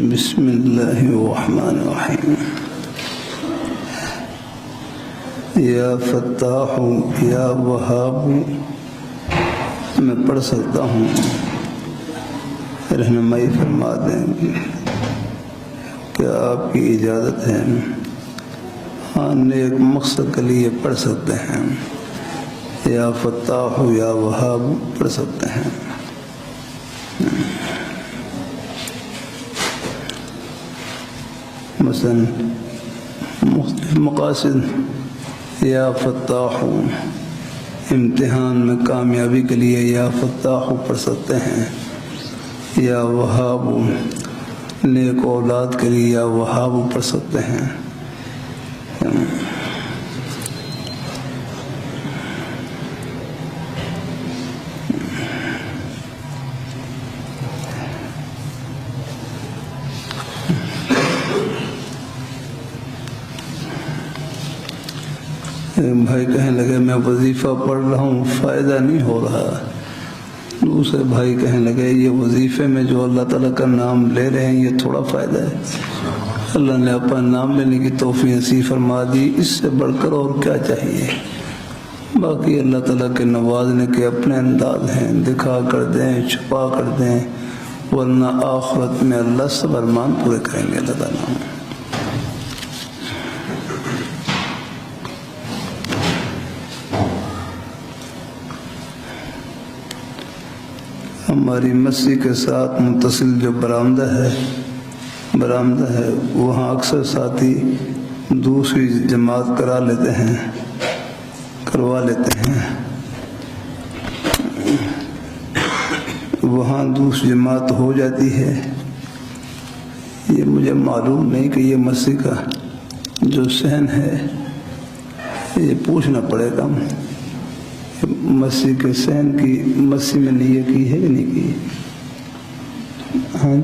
بسم اللہ الرحمن الرحیم۔ یا فتاح یا وہاب، میں پڑھ سکتا ہوں، رہنمائی فرما دیں کیا آپ کی اجازت ہے؟ ہاں، نیک مقصد کے لیے پڑھ سکتے ہیں، یا فتاح یا وہاب پڑھ سکتے ہیں۔ مثلا مختلف مقاصد، یا فتاح امتحان میں کامیابی کے لیے یا فتاح پڑھ سکتے ہیں، یا وہاب نیک اولاد کے لیے یا وہاب پڑھ سکتے ہیں۔ بھائی کہنے لگے میں وظیفہ پڑھ رہا ہوں، فائدہ نہیں ہو رہا۔ دوسرے بھائی کہنے لگے یہ وظیفے میں جو اللہ تعالیٰ کا نام لے رہے ہیں یہ تھوڑا فائدہ ہے؟ اللہ نے اپنا نام لینے کی توفیق نصیب فرما دی، اس سے بڑھ کر اور کیا چاہیے؟ باقی اللہ تعالیٰ کے نوازنے کے اپنے انداز ہیں، دکھا کر دیں، چھپا کر دیں، ورنہ آخرت میں اللہ سب ارمان پورے کریں گے اللہ تعالیٰ۔ ہماری مسجد کے ساتھ متصل جو برآمدہ ہے وہاں اکثر ساتھی دوسری جماعت کروا لیتے ہیں۔ وہاں دوسری جماعت ہو جاتی ہے۔ یہ مجھے معلوم نہیں کہ یہ مسجد کا جو صحن ہے، یہ پوچھنا پڑے گا مسجد کے صحن کی مسجد میں نیت کی ہے کہ نہیں کی؟ ہاں،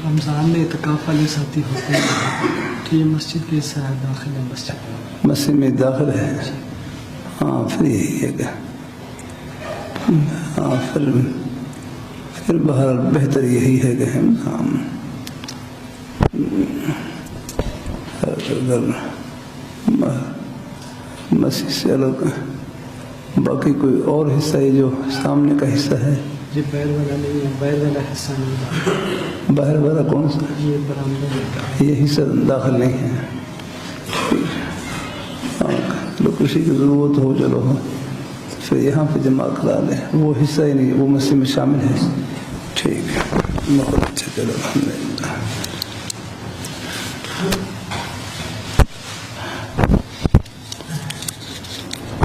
رمضان میں اعتکاف والے ساتھی ہوتے ہیں کہ یہ مسجد کے ساتھ داخل ہے، مسجد میں داخل ہے۔ ہاں، پھر یہی ہے کہ ہاں پھر بہرحال بہتر یہی ہے کہ ہم اگر مسجد سے الگ باقی کوئی اور حصہ ہے جو سامنے کا حصہ ہے، یہ باہر والا نہیں ہے، باہر والا حصہ نہیں، باہر والا کون سا؟ یہ برآمدہ، یہ حصہ داخل نہیں ہے۔ تو کسی کی ضرورت ہو چلو پھر یہاں پہ جمع کرا لیں، وہ حصہ ہی نہیں، وہ مسجد میں شامل ہے۔ ٹھیک ہے، بہت اچھا، چلو الحمدللہ۔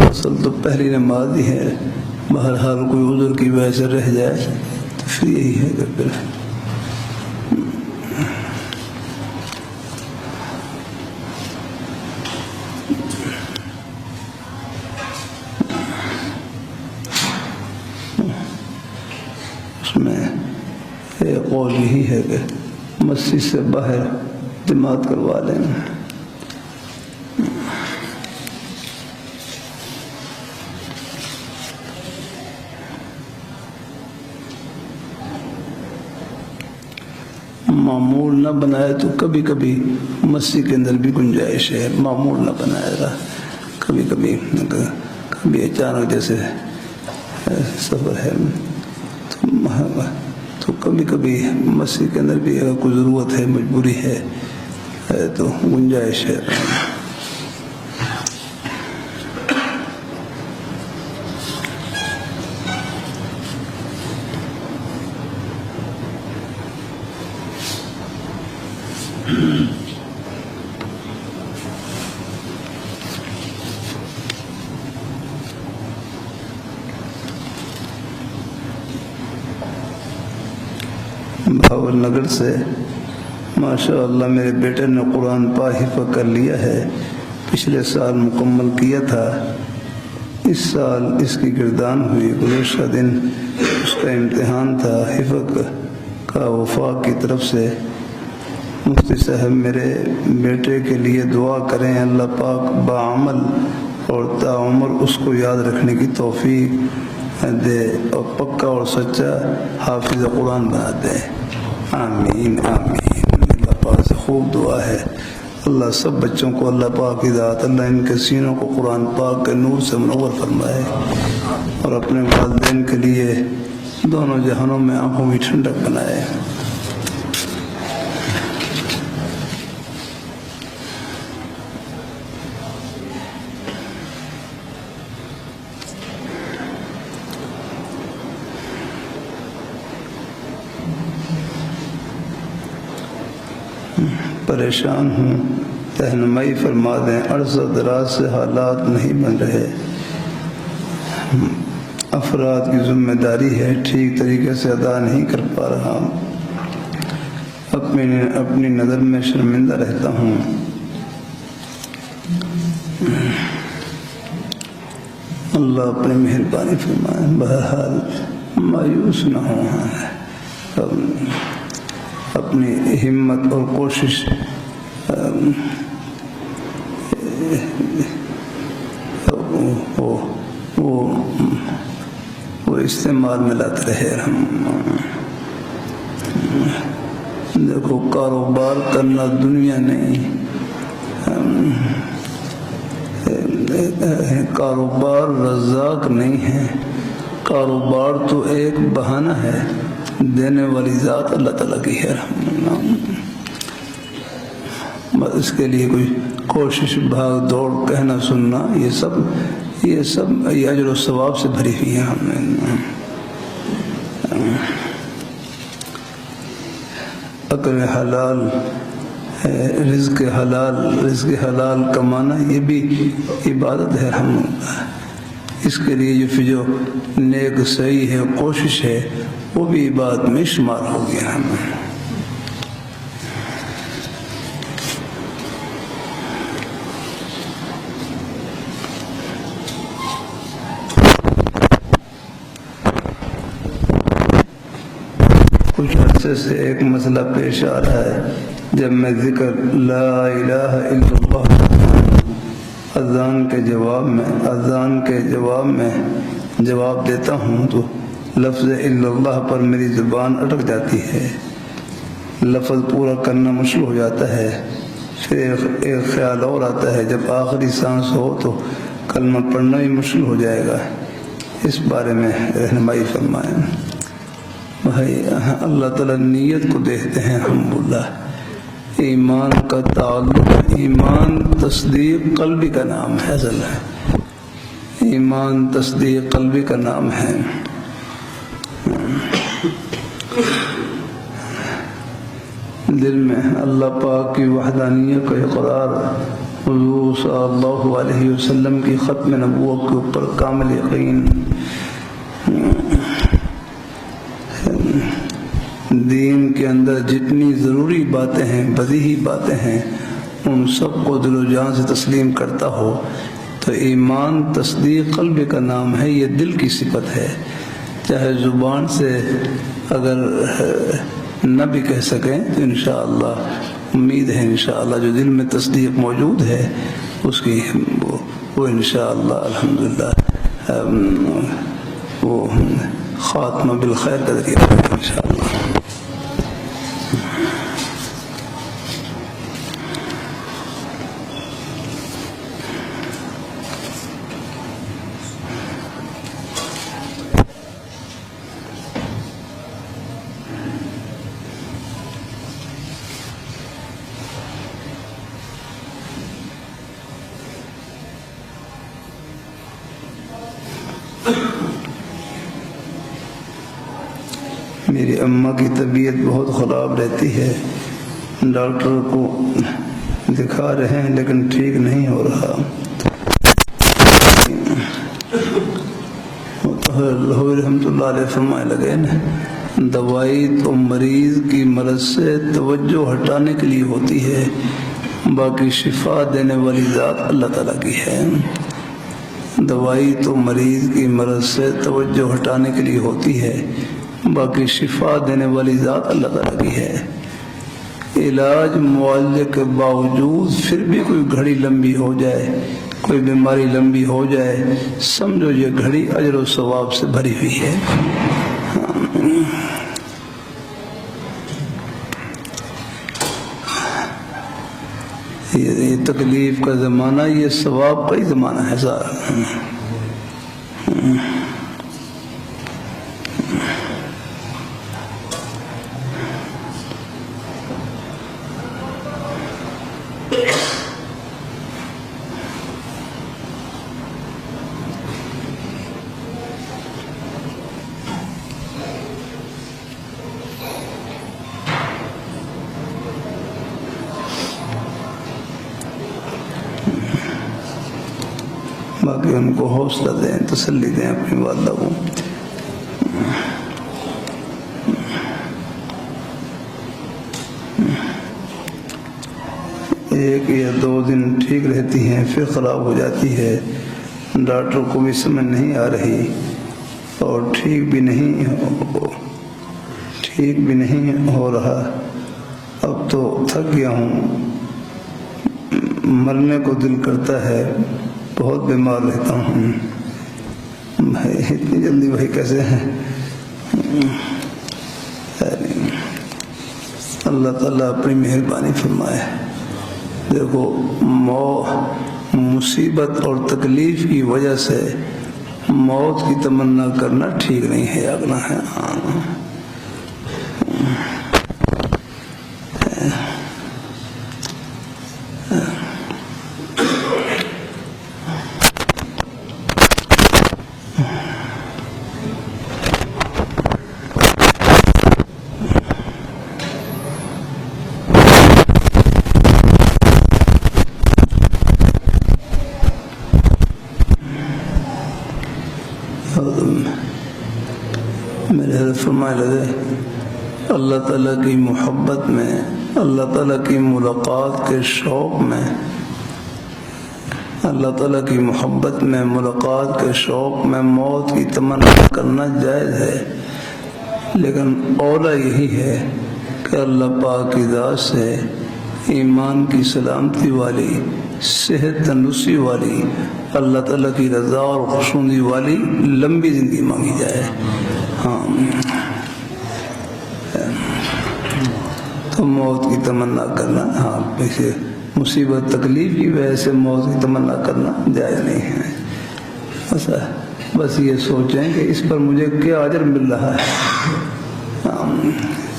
اصل تو پہلی نماز ہی ہے، بہرحال کوئی عذر کی وجہ سے رہ جائے تو پھر یہی ہے کہ پھر اس میں ایک قول یہی ہے کہ مسجد سے باہر جماعت کروا لیں۔ معمول نہ بنائے تو کبھی کبھی مسجد کے اندر بھی گنجائش ہے، معمول نہ بنائے گا، کبھی اچانک جیسے سفر ہے تو کبھی کبھی مسجد کے اندر بھی اگر کوئی ضرورت ہے، مجبوری ہے تو گنجائش ہے۔ بھاول نگر سے ماشاء اللہ میرے بیٹے نے قرآن پاک حفظ کر لیا ہے، پچھلے سال مکمل کیا تھا، اس سال اس کی گردان ہوئی، گزشتہ دن اس کا امتحان تھا حفظ کا۔ وفاق کی طرف سے مفتی صاحب میرے بیٹے کے لیے دعا کریں، اللہ پاک بعمل اور تعمر اس کو یاد رکھنے کی توفیق دے اور پکا اور سچا حافظ قرآن بنا دے. آمین آمین. اللہ پاک سے خوب دعا ہے. اللہ سب بچوں کو اللہ پاک کی ذات اللہ ان کے سینوں کو قرآن پاک کے نور سے منور فرمائے اور اپنے والدین کے لیے دونوں جہانوں میں آنکھوں کی ٹھنڈک بنائے. پریشان ہوں، رہنمائی فرما دیں. عرض و دراز سے حالات نہیں بن رہے. افراد کی ذمہ داری ہے، ٹھیک طریقے سے ادا نہیں کر پا رہا. اپنی نظر میں شرمندہ رہتا ہوں. اللہ اپنی مہربانی فرمائے. بہرحال مایوس نہ ہوں، اپنی ہمت اور کوشش وہ استعمال میں لاتے رہے. دیکھو کاروبار کرنا دنیا نہیں، کاروبار رزاق نہیں ہے. کاروبار تو ایک بہانہ ہے، دینے والی ذات اللہ تعالیٰ کی ہے. بس اس کے لیے کوئی کوشش بھاگ دوڑ کہنا سننا یہ سب اجر و ثواب سے بھری ہوئی ہے. اکل حلال رزق حلال کمانا یہ بھی عبادت ہے. اس کے لیے جو نیک صحیح ہے کوشش ہے وہ بھی عبادت میں شمار ہو گیا. کچھ عرصے سے ایک مسئلہ پیش آ رہا ہے. جب میں ذکر لا الہ الا اللہ اذان کے جواب میں جواب دیتا ہوں تو لفظ الا اللہ پر میری زبان اٹک جاتی ہے. لفظ پورا کرنا مشکل ہو جاتا ہے. پھر ایک خیال اور آتا ہے جب آخری سانس ہو تو کلمہ پڑھنا بھی مشکل ہو جائے گا. اس بارے میں رہنمائی فرمائیں. بھائی اللہ تعالیٰ نیت کو دیکھتے ہیں. الحمدللہ ایمان کا تعلق، ایمان تصدیق قلبی کا نام ہے. اصل ہے ایمان تصدیق قلبی کا نام ہے. دل میں اللہ پاک کی وحدانیت کا اقرار، حضور صلی اللہ علیہ وسلم کی ختم نبوت کے اوپر کامل یقین، دین کے اندر جتنی ضروری باتیں ہیں، بدیہی باتیں ہیں، ان سب کو دل و جان سے تسلیم کرتا ہو تو ایمان تصدیق قلب کا نام ہے. یہ دل کی صفت ہے. چاہے زبان سے اگر نہ بھی کہہ سکیں تو انشاءاللہ امید ہے انشاءاللہ جو دل میں تصدیق موجود ہے اس کی وہ انشاءاللہ الحمدللہ وہ خاتمہ بالخیر کا ذریعہ ہے انشاءاللہ. میری اماں کی طبیعت بہت خراب رہتی ہے. ڈاکٹر کو دکھا رہے ہیں لیکن ٹھیک نہیں ہو رہا. رحمۃ اللہ علیہ فرمائے لگے نا، دوائی تو مریض کی مرض سے توجہ ہٹانے کے لیے ہوتی ہے، باقی شفا دینے والی ذات اللہ تعالیٰ کی ہے. دوائی تو مریض کی مرض سے توجہ ہٹانے کے لیے ہوتی ہے، باقی شفا دینے والی ذات اللہ تعالیٰ کی ہے. علاج معالجے کے باوجود پھر بھی کوئی گھڑی لمبی ہو جائے کوئی بیماری لمبی ہو جائے سمجھو یہ گھڑی اجر و ثواب سے بھری ہوئی ہے. یہ تکلیف کا زمانہ یہ ثواب کا ہی زمانہ ہے سارا. باقی ان کو حوصلہ دیں، تسلی دیں اپنی والدہ کو. ایک یا 2 دن ٹھیک رہتی ہیں پھر خراب ہو جاتی ہے. ڈاکٹر کو بھی سمجھ نہیں آ رہی اور ٹھیک بھی نہیں ہو رہا. اب تو تھک گیا ہوں، مرنے کو دل کرتا ہے، بہت بیمار رہتا ہوں. بھائی اتنی جلدی بھائی کیسے ہیں؟ اللہ تعالیٰ اپنی مہربانی فرمائے. دیکھو مصیبت اور تکلیف کی وجہ سے موت کی تمنا کرنا ٹھیک نہیں ہے، اگنا ہے. میرے حضرت فرمائے لگے اللہ تعالیٰ کی محبت میں، اللہ تعالیٰ کی ملاقات کے شوق میں، اللہ تعالیٰ کی محبت میں، ملاقات کے شوق میں موت کی تمنا کرنا جائز ہے. لیکن اولا یہی ہے کہ اللہ پاک کی ذات سے ایمان کی سلامتی والی، صحت تندرستی والی، اللہ تعالیٰ کی رضا اور خوشنودی والی لمبی زندگی مانگی جائے. ہاں تو موت کی تمنا کرنا، ہاں پیسے مصیبت تکلیف کی وجہ سے موت کی تمنا کرنا جائز نہیں ہے. بس یہ سوچیں کہ اس پر مجھے کیا اجر مل رہا ہے.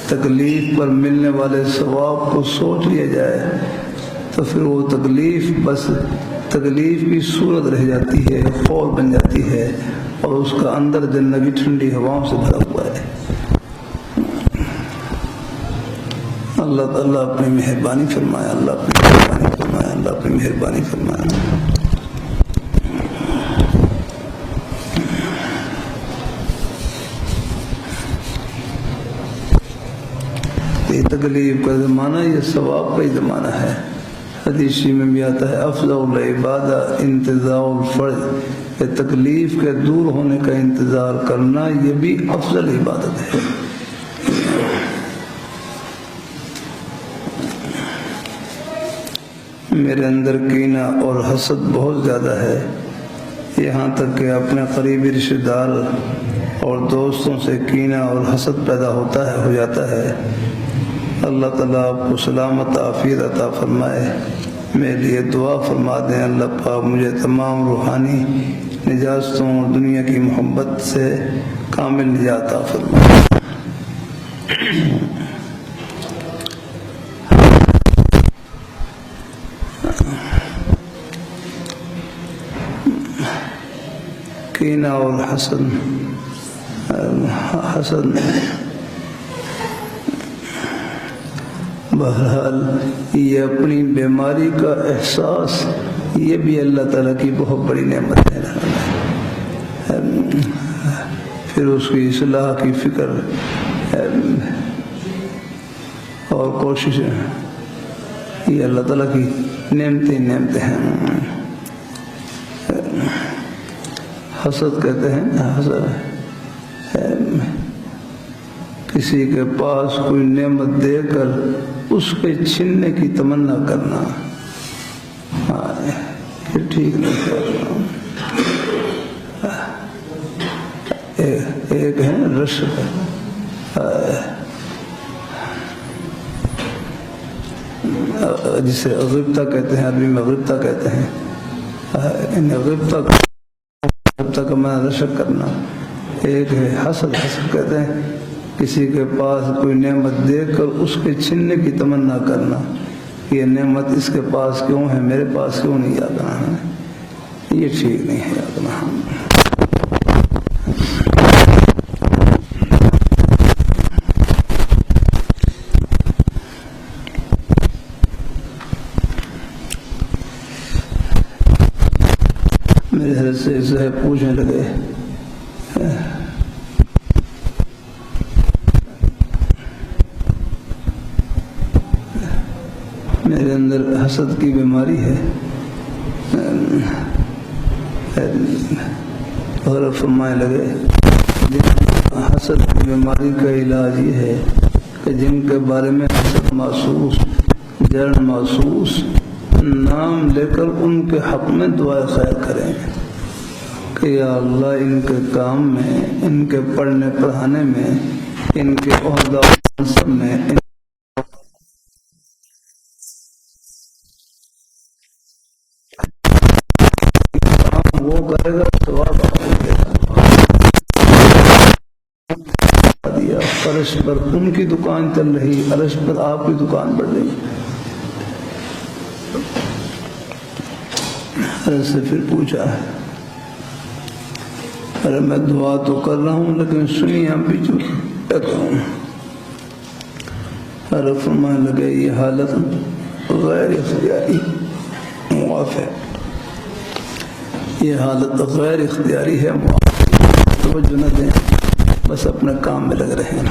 تکلیف پر ملنے والے ثواب کو سوچ لیا جائے تو پھر وہ تکلیف بس تکلیف کی صورت رہ جاتی ہے، خور بن جاتی ہے، اور اس کا اندر جنت کی ٹھنڈی ہواؤں سے بھرا ہوا ہے. اللہ تعالیٰ اپنی مہربانی فرمائے، اللہ اپنی مہربانی فرمائے، اللہ اپنی مہربانی فرمائے. یہ تکلیف کا زمانہ یہ ثواب کا ہی زمانہ ہے. حدیث میں بھی آتا ہے افضل العبادہ انتظار الفرج، کہ تکلیف کے دور ہونے کا انتظار کرنا یہ بھی افضل عبادت ہے. میرے اندر کینہ اور حسد بہت زیادہ ہے، یہاں تک کہ اپنے قریبی رشتہ دار اور دوستوں سے کینہ اور حسد پیدا ہو جاتا ہے. اللہ تعالیٰ آپ کو سلامت عافیت عطا فرمائے. میرے لیے دعا فرما دیں اللہ پاک مجھے تمام روحانی نجاتوں اور دنیا کی محبت سے کامل نجات عطا فرمائے. کینہ اور حسد بہرحال یہ اپنی بیماری کا احساس یہ بھی اللہ تعالیٰ کی بہت بڑی نعمت ہے. پھر اس کی اصلاح کی فکر اور کوشش، یہ اللہ تعالیٰ کی نعمتیں ہیں. حسد کہتے ہیں کسی کے پاس کوئی نعمت دے کر اس کے چھیننے کی تمنا کرنا. پھر ٹھیک نہیں کر رہا ہوں. ایک ہے رشک، جسے غبطہ کہتے ہیں، عربی میں غبطہ کہتے ہیں. غبطہ کا معنی رشک کرنا. ایک ہے حسد. حسد کہتے ہیں کسی کے پاس کوئی نعمت دیکھ کر اس کے چھننے کی تمنا کرنا، یہ نعمت اس کے پاس کیوں ہے، میرے پاس کیوں نہیں آتا ہے. یہ ٹھیک نہیں ہے آگنا. میرے حضرت سے صاحب پوچھنے لگے میرے اندر حسد کی بیماری ہے، اور فرمائے لگے حسد کی بیماری کا علاج یہ ہے کہ جن کے بارے میں حسد محسوس، جلن محسوس، نام لے کر ان کے حق میں دعا خیر کریں کہ یا اللہ ان کے کام میں، ان کے پڑھنے پڑھانے میں، ان کے عہدہ منصب میں، وہ کرے گا ثواب دیا. فرش پر ان کی دکان چل رہی، عرش پر آپ کی دکان بڑھ رہی. حضرت سے پھر پوچھا ہے، ارے میں دعا تو کر رہا ہوں لیکن سنی ہم بھی جو کیا کروں. ارے فرمانے لگے یہ حالت غیر اختیاری معاف ہے، یہ حالت غیر اختیاری ہے، توجہ نہ دیں، بس اپنے کام میں لگ رہے ہیں.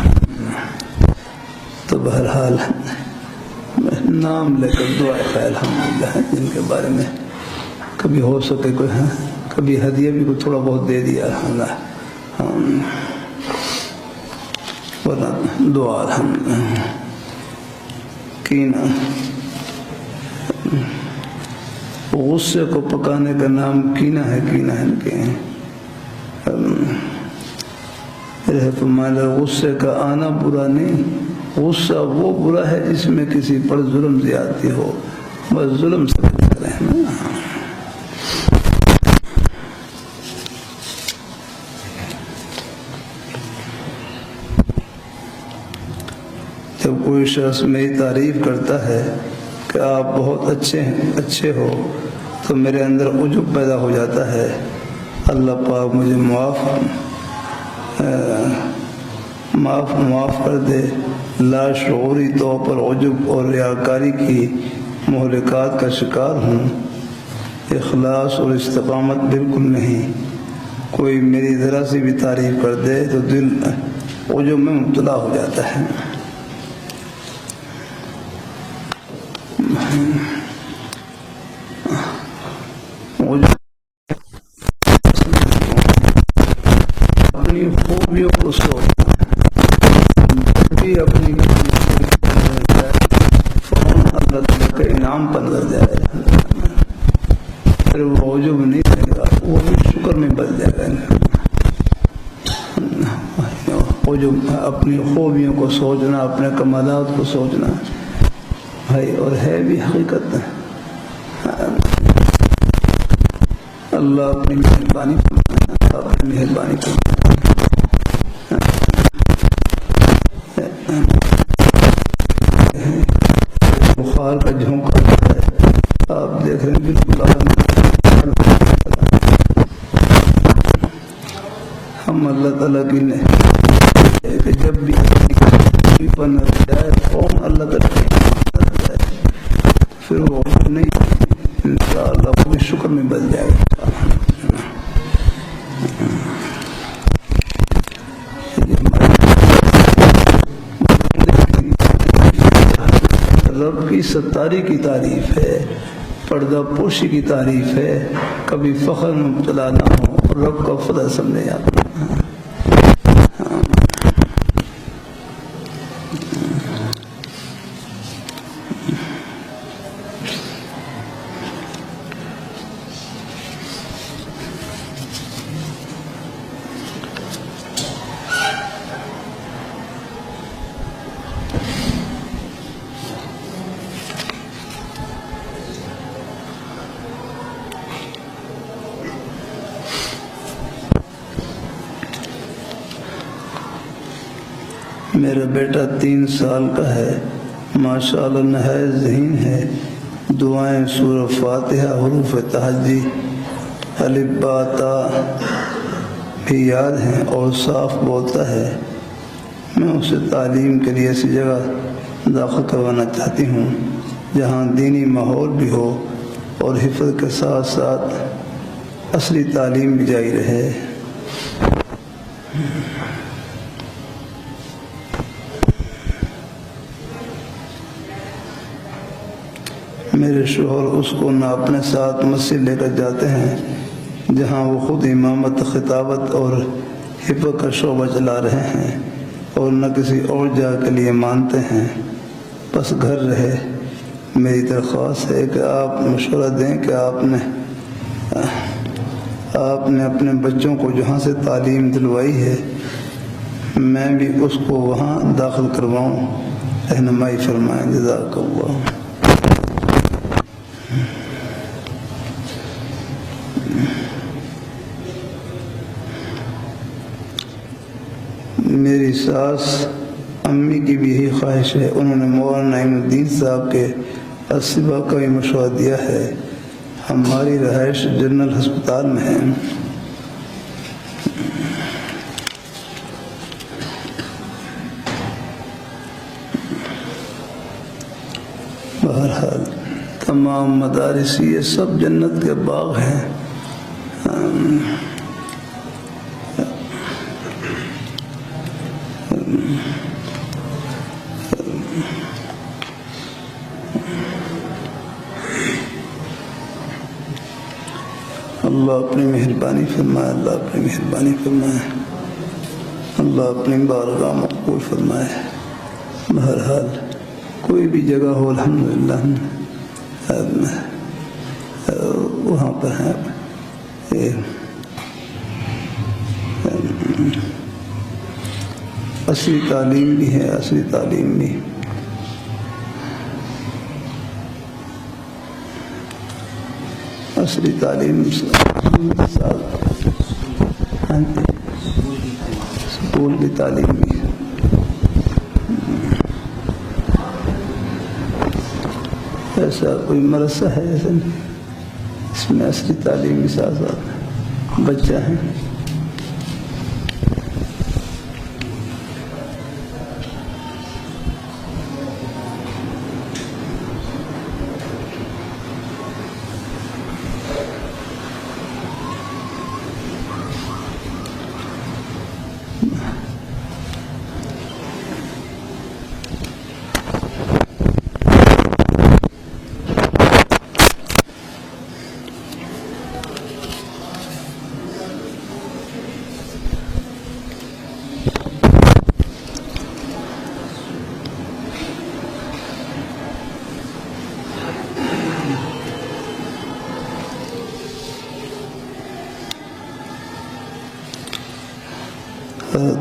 تو بہرحال نام لے کر دعا خیر الحمدللہ جن کے بارے میں کبھی ہو سکے کوئی ہے، کبھی ہدیہ بھی کوئی تھوڑا بہت دے دیا الحمدللہ، ورنہ دعا الحمدللہ. کینہ، غصے کو پکانے کا نام کینہ ہے. کینہ ہے کہ فرمایا غصے کا آنا برا نہیں، غصہ وہ برا ہے جس میں کسی پر ظلم زیادتی ہو، بس ظلم سے رہنا. جب کوئی شخص میری تعریف کرتا ہے کہ آپ بہت اچھے ہو تو میرے اندر عجب پیدا ہو جاتا ہے. اللہ پاک مجھے معاف کر دے. لاشعوری طور پر عجب اور ریاکاری کی مہلکات کا شکار ہوں. اخلاص اور استقامت بالکل نہیں. کوئی میری ذرا سی بھی تعریف کر دے تو دل عجب میں مبتلا ہو جاتا ہے. اپنی خوبیوں کو سوچنا، اپنی فوراً اللہ تعالیٰ کا انعام پر نظر جائے، پھر وہ عجب نہیں رہے گا، وہ بھی شکر میں بدل جائے گا. عجب اپنی خوبیوں کو سوچنا، اپنے کمالات کو سوچنا بھائی، اور ہے بھی حقیقت. اللہ اپنی مہربانی بخار کا جھونکا ہے، آپ دیکھ رہے ہیں بالکل. ہم اللہ تعالیٰ کی کہ جب بھی پر نظر جائے فوراً اللہ تعالیٰ پھر وہ نہیں، انشاءاللہ وہ بھی شکر میں بدل جائے گا. رب کی ستاری کی تعریف ہے، پردہ پوشی کی تعریف ہے، کبھی فخر میں مبتلا نہ ہو اور رب کا فضل سمجھے آپ. میرا بیٹا 3 سال کا ہے، ماشاءاللہ نہایت ذہین ہے، دعائیں سورہ فاتحہ، حروف تہجی، الف با تا بھی یاد ہیں اور صاف بولتا ہے۔ میں اسے تعلیم کے لیے ایسی جگہ داخل کروانا چاہتی ہوں جہاں دینی ماحول بھی ہو اور حفظ کے ساتھ ساتھ اصلی تعلیم بھی جاری رہے۔ میرے شوہر اس کو نہ اپنے ساتھ مسجد لے کر جاتے ہیں جہاں وہ خود امامت، خطابت اور حفظ کا شعبہ چلا رہے ہیں، اور نہ کسی اور جگہ کے لیے مانتے ہیں، بس گھر رہے۔ میری درخواست ہے کہ آپ مشورہ دیں کہ آپ نے اپنے بچوں کو جہاں سے تعلیم دلوائی ہے میں بھی اس کو وہاں داخل کرواؤں، رہنمائی فرمائیں، جزاک اللہ۔ میری ساس امی کی بھی یہی خواہش ہے، انہوں نے مولانا نعیم الدین صاحب کے اسبا کا بھی مشورہ دیا ہے۔ ہماری رہائش جنرل ہسپتال میں ہے۔ بہرحال تمام مدارس یہ سب جنت کے باغ ہیں۔ اللہ اپنی مہربانی فرمائے، اللہ اپنی مہربانی فرمائے، اللہ اپنی بارگاہ مقبول فرمائے۔ بہرحال کوئی بھی جگہ ہو الحمدللہ وہاں پر ہے، اصلی تعلیم بھی ہے، اصلی تعلیم بھی۔ اصلی تعلیم سکول کی تعلیم بھی ہے۔ ایسا کوئی مدرسہ ہے ایسا نہیں، اس میں اصلی تعلیم کے ساتھ ساتھ بچہ ہیں۔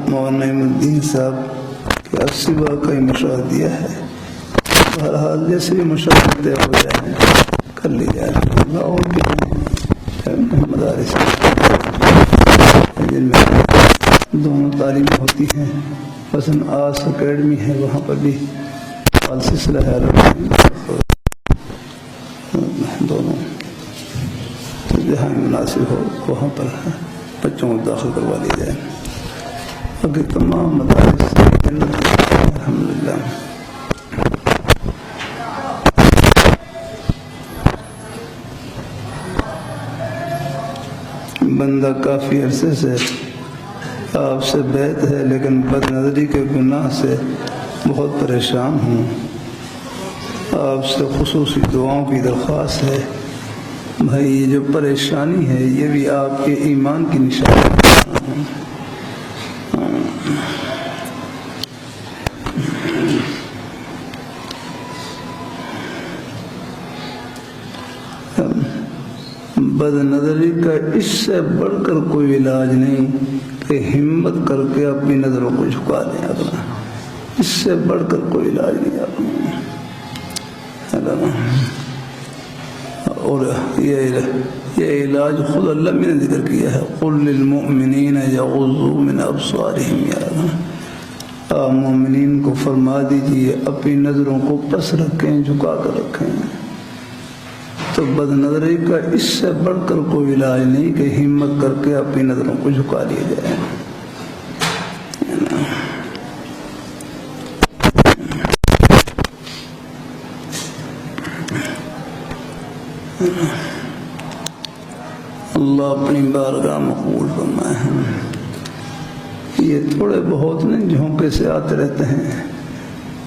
مولانا نعیم الدین صاحب کے اسبا کا ہی مشورہ دیا ہے۔ بہرحال جیسے بھی مشورہ طے ہو جائے کر لی جائے۔ اور بھی مدارس جن میں دونوں تعلیم ہوتی ہیں، مثلاً آرٹس اکیڈمی ہے، وہاں پر بھی سلسلہ ہے، دونوں جہاں مناسب ہو وہاں پر بچوں کو داخل کروا لی جائے۔ باقی تمام مدارس الحمدللہ۔ بندہ کافی عرصے سے آپ سے بیعت ہے، لیکن بد نظری کے گناہ سے بہت پریشان ہوں۔ آپ سے خصوصی دعاؤں کی درخواست ہے۔ بھائی یہ جو پریشانی ہے یہ بھی آپ کے ایمان کی نشانی ہے۔ بد نظری کا اس سے بڑھ کر کوئی علاج نہیں کہ ہمت کر کے اپنی نظروں کو جھکا لیں اپنا، اس سے بڑھ کر کوئی علاج نہیں اپنا۔ اور یہ علاج خود اللہ نے ذکر کیا ہے، قل للمؤمنین یغضوا من ابصارہم، آپ مومنین کو فرما دیجئے اپنی نظروں کو پس رکھیں، جھکا کر رکھیں۔ تو بد نظری کا اس سے بڑھ کر کوئی علاج نہیں کہ ہمت کر کے اپنی نظروں کو جھکا لیا جائے۔ اللہ اپنی بارگاہ مقبول فرمائے۔ یہ تھوڑے بہت نہیں جھونکے سے آتے رہتے ہیں،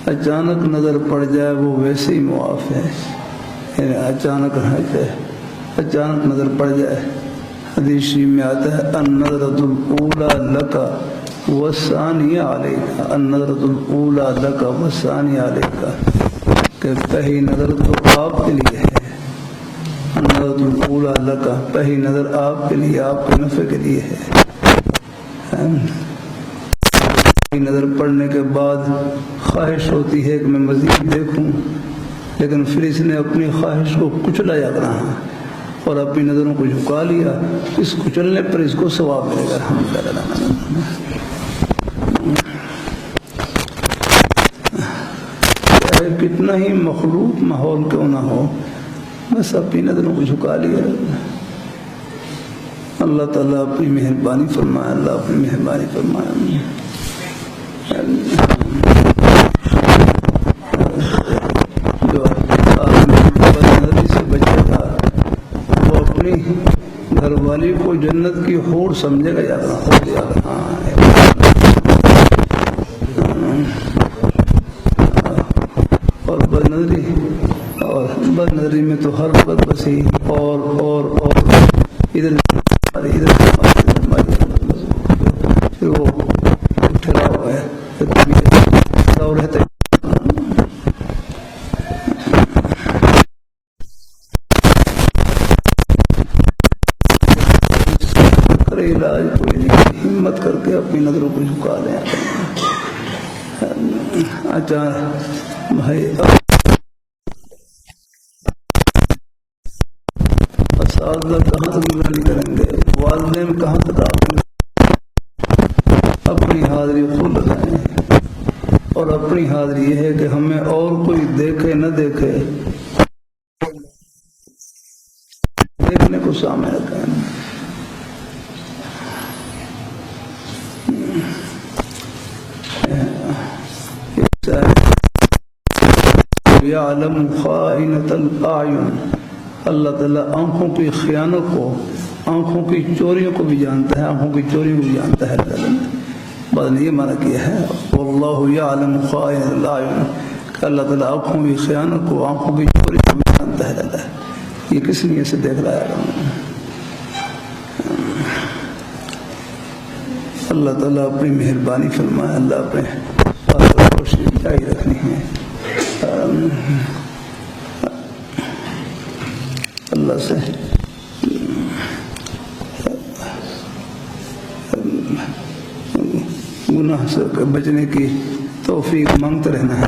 اچانک نظر پڑ جائے وہ ویسے ہی معاف ہے، یعنی اچانک نظر پڑ جائے۔ حدیث شریف میں آتا ہے النظرۃ الاولی لک والثانیہ علیک، النظرۃ الاولی لک والثانیہ علیک، کہ پہلی نظر تو آپ کے لیے ہے، النظرۃ الاولی لک، پہلی نظر آپ کے لیے، آپ کے نفع کے لیے ہے۔ نظر پڑنے کے بعد خواہش ہوتی ہے کہ میں مزید دیکھوں، لیکن پھر اس نے اپنی خواہش کو کچلا جانا اور اپنی نظروں کو جھکا لیا، اس کچلنے پر اس کو ثواب ملے گا۔ چاہے کتنا ہی مخلوط ماحول کیوں نہ ہو، بس اپنی نظروں کو جھکا لیا۔ اللہ تعالیٰ اپنی مہربانی فرمائے، اللہ اپنی مہربانی فرمائے۔ جو آدمی بدنظری سے بچے تھا وہ اپنی گھر والی کو جنت کی حور سمجھے گا یا اور بدنظری میں تو ہر وقت بسی اور ادھر پھر وہ ٹھہرا ہوا ہے رہتا ہے۔ علاج کوئی نہیں، ہمت کر کے اپنی نظروں کو جھکا دیں۔ اچانک بھائی اساتذہ کہاں تک نگرانی کریں گے، والدین کہاں تک اپنی حاضری خود لگائیں، اور اپنی حاضری یہ ہے کہ ہمیں اور کوئی دیکھے نہ دیکھے، دیکھنے کو سامنے رکھیں۔ یعلم خائنۃ الاعین، اللہ تعالیٰ آنکھوں کی خیانت کو، آنکھوں کی چوریوں کو بھی جانتا ہے، آنکھوں کی چوریوں کو بھی جانتا ہے۔ بعد نے یہ معنی کیا ہے واللہ یعلم خائنۃ الاعین، کہ اللہ تعالیٰ آنکھوں کی خیانت کو، آنکھوں کی چوری کو بھی جانتا ہے۔ یہ کس لیے سے دیکھ رہا ہے؟ اللہ تعالیٰ اپنی مہربانی فرمائے، اللہ اپنے روشنی جاری رکھنی ہے۔ اللہ سے گناہ سے بچنے کی توفیق مانگتے رہنا ہے۔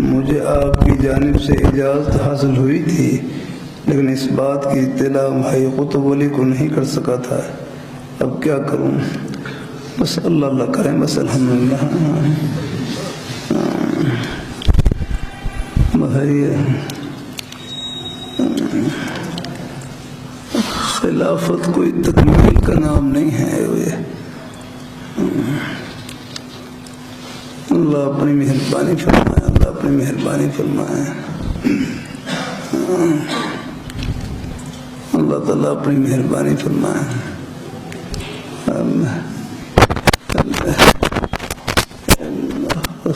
مجھے آپ کی جانب سے اجازت حاصل ہوئی تھی، لیکن اس بات کی اطلاع بھائی قطب ولی کو نہیں کر سکا تھا، اب کیا کروں؟ بس اللہ اللہ کریں، بس الحمدللہ۔ بھائی خلافت کوئی تکمیل کا نام نہیں ہے، اللہ اپنی مہربانی فرمائے، اللہ اپنی مہربانی فرمائے، اللہ تعالیٰ اپنی مہربانی فرمائے۔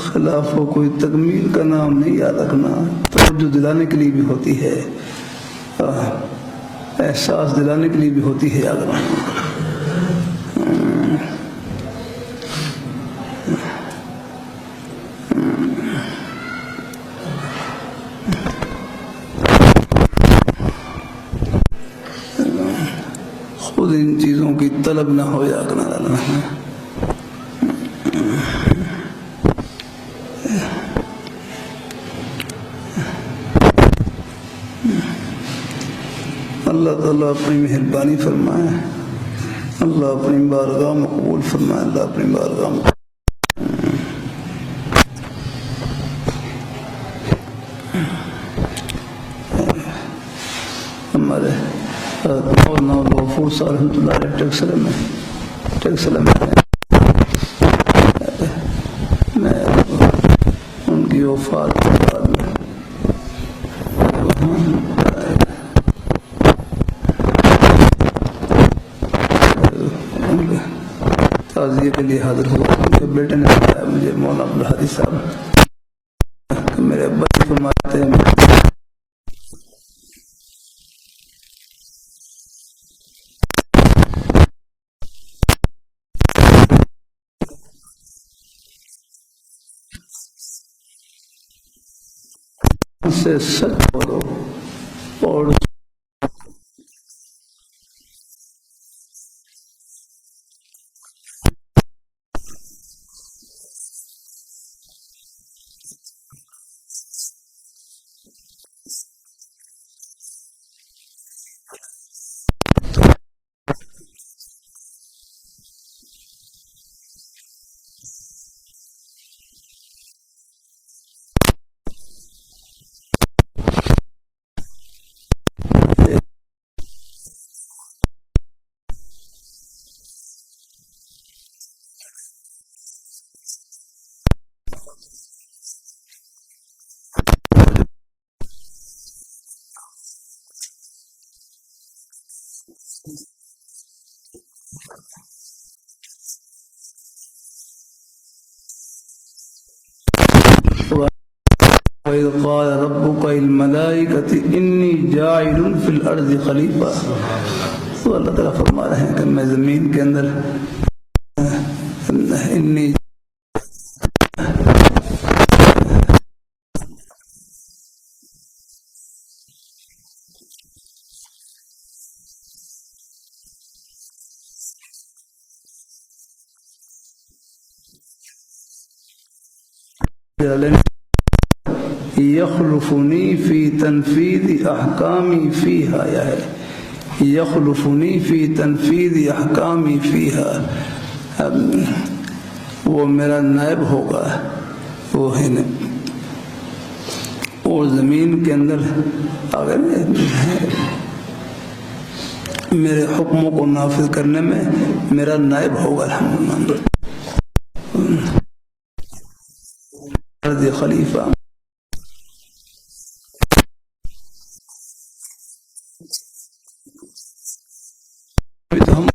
خلاف ہو کوئی تکمیل کا نام نہیں یاد رکھنا، توجہ دلانے کے لیے بھی ہوتی ہے، احساس دلانے کے لیے بھی ہوتی ہے یاد رکھنا۔ خود ان چیزوں کی طلب نہ ہو یا کرنا ڈالنا ہے۔ اللہ تعالیٰ اپنی مہربانی فرمائے، اللہ اپنی بارگاہ میں قبول فرمائے، اللہ اپنی بارگاہ میں ہمارے مولانا غفور صاحب رحمۃ اللہ علیہ ٹیکسلا میں ان کی وفات کے بعد میں تعزیے کے لیے حاضر ہوا۔ ان کے بیٹے نے بتایا مجھے، مولانا عبدالحادی صاحب، کہ میرے ابا جی فرماتے ہیں سے سچ بولو اور وَإِذْ قَالَ رَبُّكَ لِلْمَلَائِكَةِ إِنِّي جَاعِلٌ فِي الْأَرْضِ خَلِيفَةً، تو اللہ تعالیٰ فرما رہے ہیں کہ میں زمین کے اندر انی یخلفنی فی تنفیذ احکامی فیہا، یا ہے یخلفنی فی تنفیذ احکامی فیہا، وہ میرا نائب ہوگا، وہ ہے اور زمین کے اندر اگر میرے حکموں کو نافذ کرنے میں میرا نائب ہوگا الحمدللہ خلیفہ۔ ہم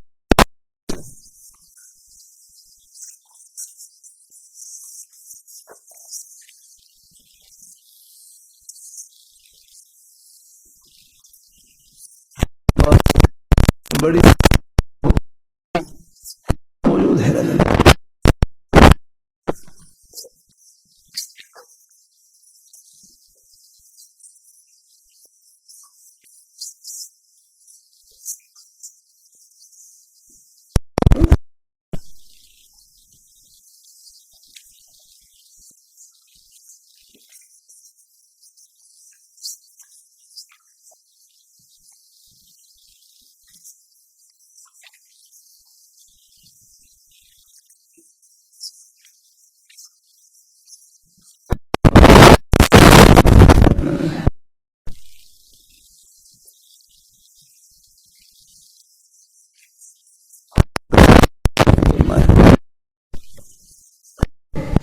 بڑی موجود ہے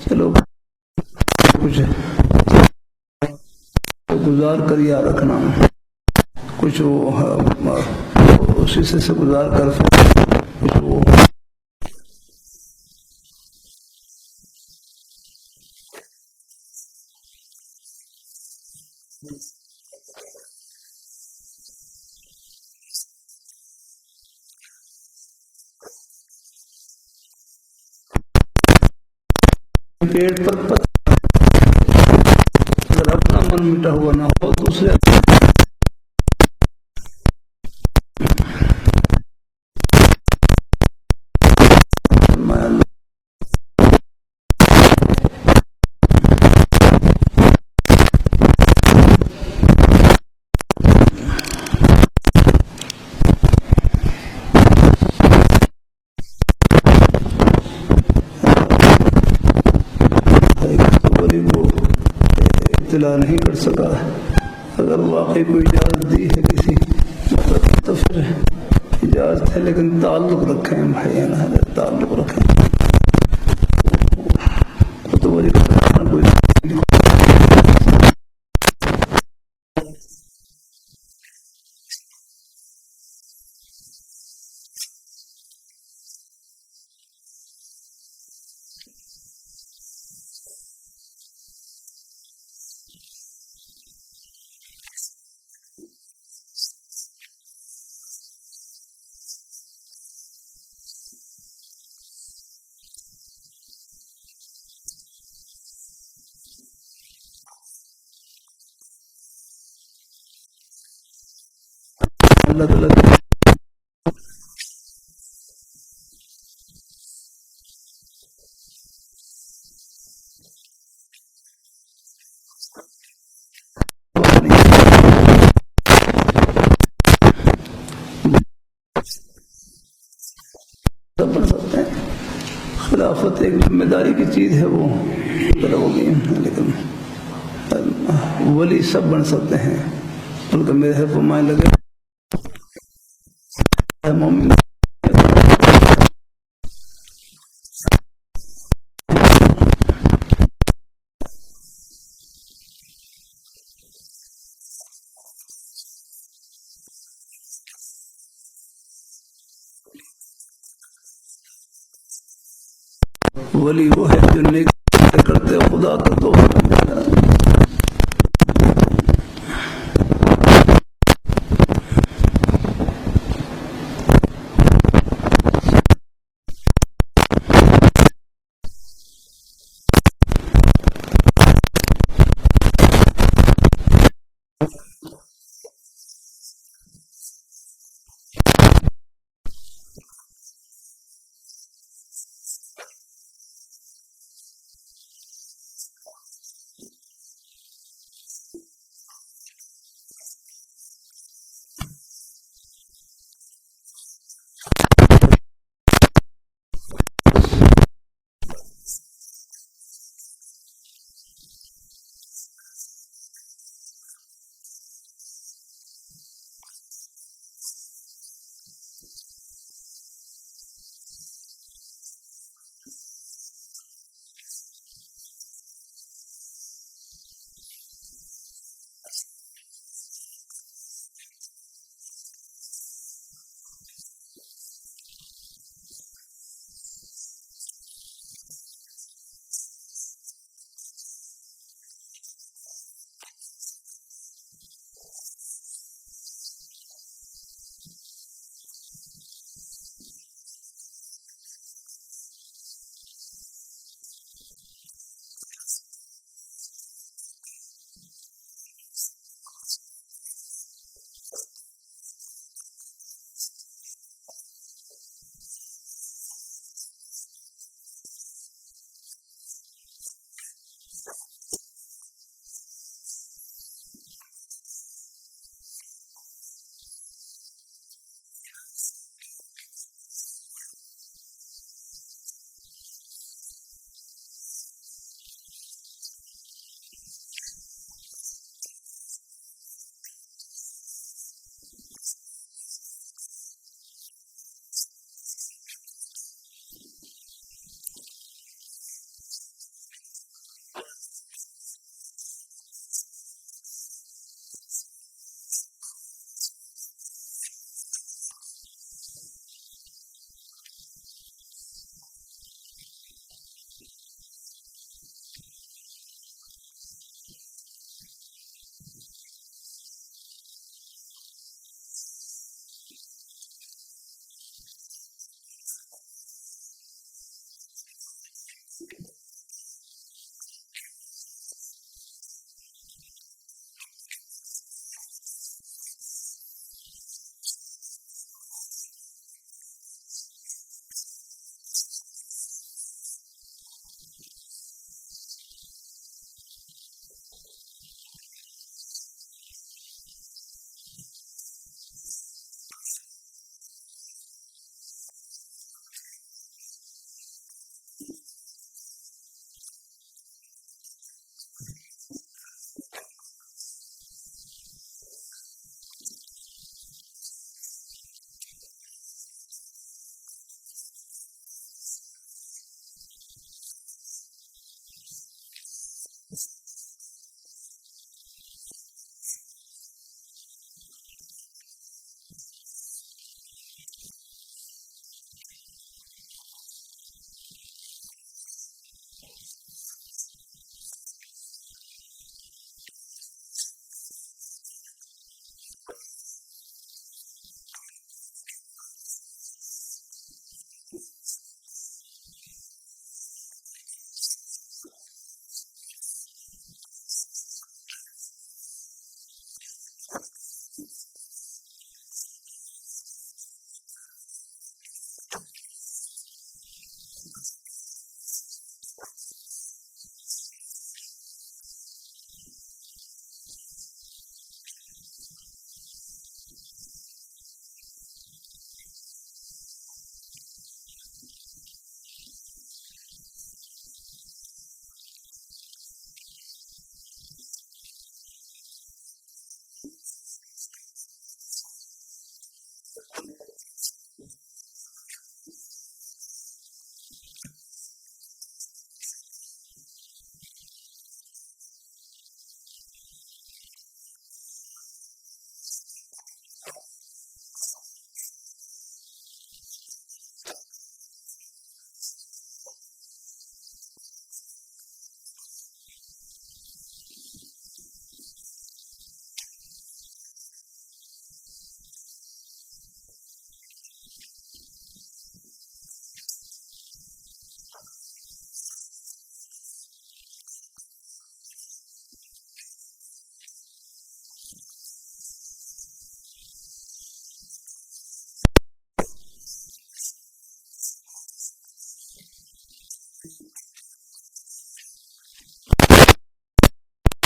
چلو کچھ گزار کر یاد رکھنا، کچھ وہ اسی سے گزار کر کچھ وہ پیڑ پر اگر اپنا من مٹا ہوا نہ ہو دوسرے اطلاع نہیں کر سکا. اگر واقعی کوئی اجازت دی ہے کسی تو پھر اجازت ہے، لیکن تعلق رکھیں بھائی، تعلق رکھیں. تو کوئی اللہ تعالیٰ بن سکتے ہیں. خلافت ایک ذمہ داری کی چیز ہے، وہ ہوگی، لیکن ولی سب بن سکتے ہیں. بلکہ میرے ہے فرمائے لگے مومن ولی وہ ہے جو نیک کرتے خدا کا دوست بن جاتا ہے.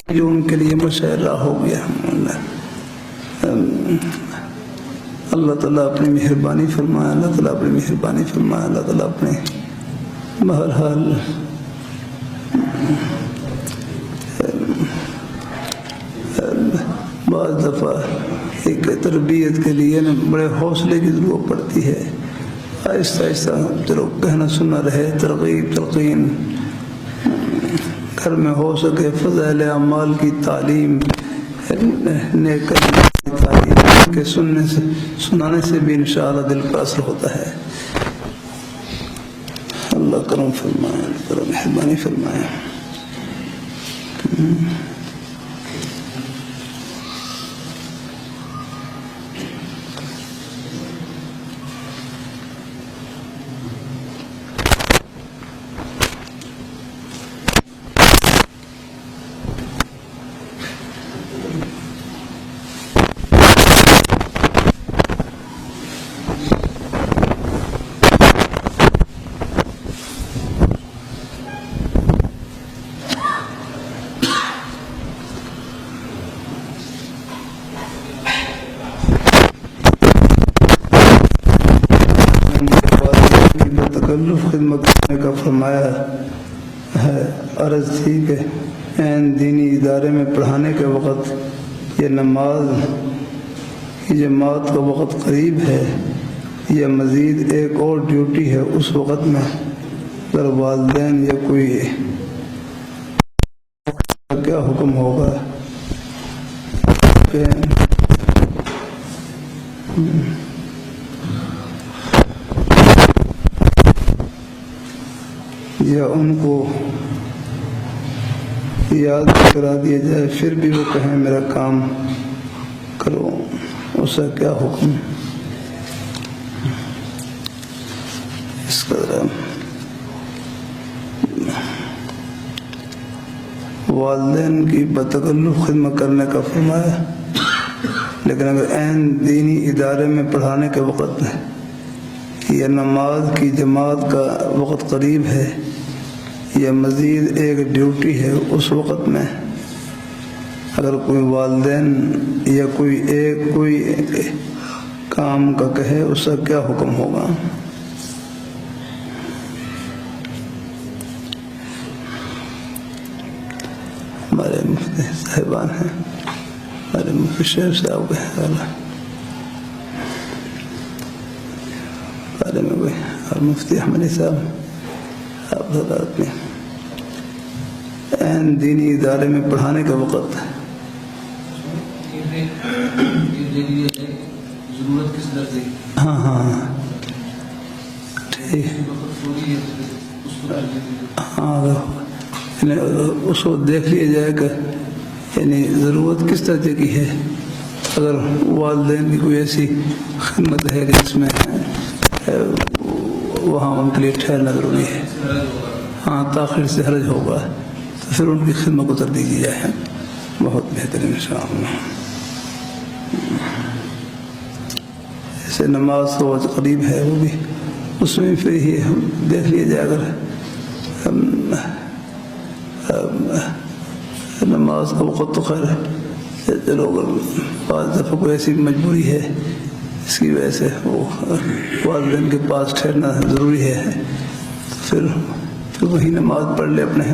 جو ان کے لیے مشاہرہ ہو گیا. اللہ تعالیٰ اپنی مہربانی فرمائے, اللہ تعالیٰ اپنی مہربانی فرمائے, اللہ تعالیٰ اپنے بہرحال بعض دفعہ ایک تربیت کے لیے نا بڑے حوصلے کی ضرورت پڑتی ہے. آہستہ آہستہ چلو کہنا سننا رہے, ترغیب تلقین, گھر میں ہو سکے فضائل اعمال کی تعلیم, نیک کی تعلیم کے سنانے سے بھی انشاءاللہ دل کا اثر ہوتا ہے. اللہ کرم فرمائے, اللہ مہربانی فرمائے. تکلف خدمت کرنے کا فرمایا ہے. عرض تھی کہ عین دینی ادارے میں پڑھانے کے وقت یہ نماز کی جماعت کا وقت قریب ہے, یا مزید ایک اور ڈیوٹی ہے, اس وقت میں اگر والدین یا کوئی کیا حکم ہوگا؟ یا ان کو یاد کرا دیا جائے پھر بھی وہ کہیں میرا کام کرو, اس کا کیا حکم؟ اس کا والدین کی بتکلف خدمت کرنے کا فرمایا, لیکن اگر عین دینی ادارے میں پڑھانے کے وقت یا نماز کی جماعت کا وقت قریب ہے, یا مزید ایک ڈیوٹی ہے, اس وقت میں اگر کوئی والدین یا کوئی کام کا کہے, اس کا کیا حکم ہوگا؟ ہمارے مفتی صاحبان ہیں, ہمارے مفتی شیخ صاحب بارے میں کوئی, اور مفتی احمدی صاحب آپ حضرات نے عین دینی ادارے میں پڑھانے کا وقت ضرورت کس درجے کی؟ ہاں ٹھیک, ہاں اس کو دیکھ لیا جائے کہ یعنی ضرورت کس درجے کی ہے. اگر والدین کی کوئی ایسی خدمت ہے کہ جس میں وہاں ان کے لیے ٹھہرنا ضروری ہے, ہاں تاخیر سے حرج ہوگا تو پھر ان کی خدمت کو ترجیح دی جائے, بہت بہتر انشاءاللہ. ایسے نماز تو قریب ہے, وہ بھی اس میں پھر ہی دیکھ لیا جائے. اگر نماز کا وقت تو خیر چلو, اگر بعض دفعہ کوئی ایسی مجبوری ہے اس کی وجہ سے وہ والدین کے پاس ٹھہرنا ضروری ہے, تو پھر وہی نماز پڑھ لے اپنے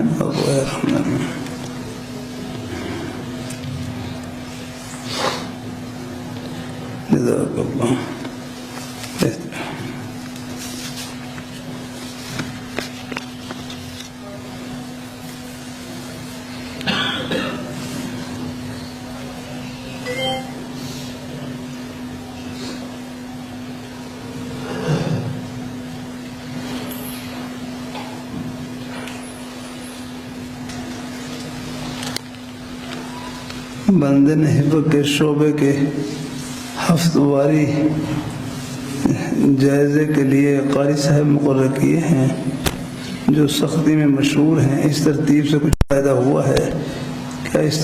جزاک اللہ. بندے نے حفظ کے شعبے کے ہفتہ واری جائزے کے لیے قاری صاحب مقرر کیے ہیں جو سختی میں مشہور ہیں. اس ترتیب سے کچھ فائدہ ہوا ہے کیا؟ اس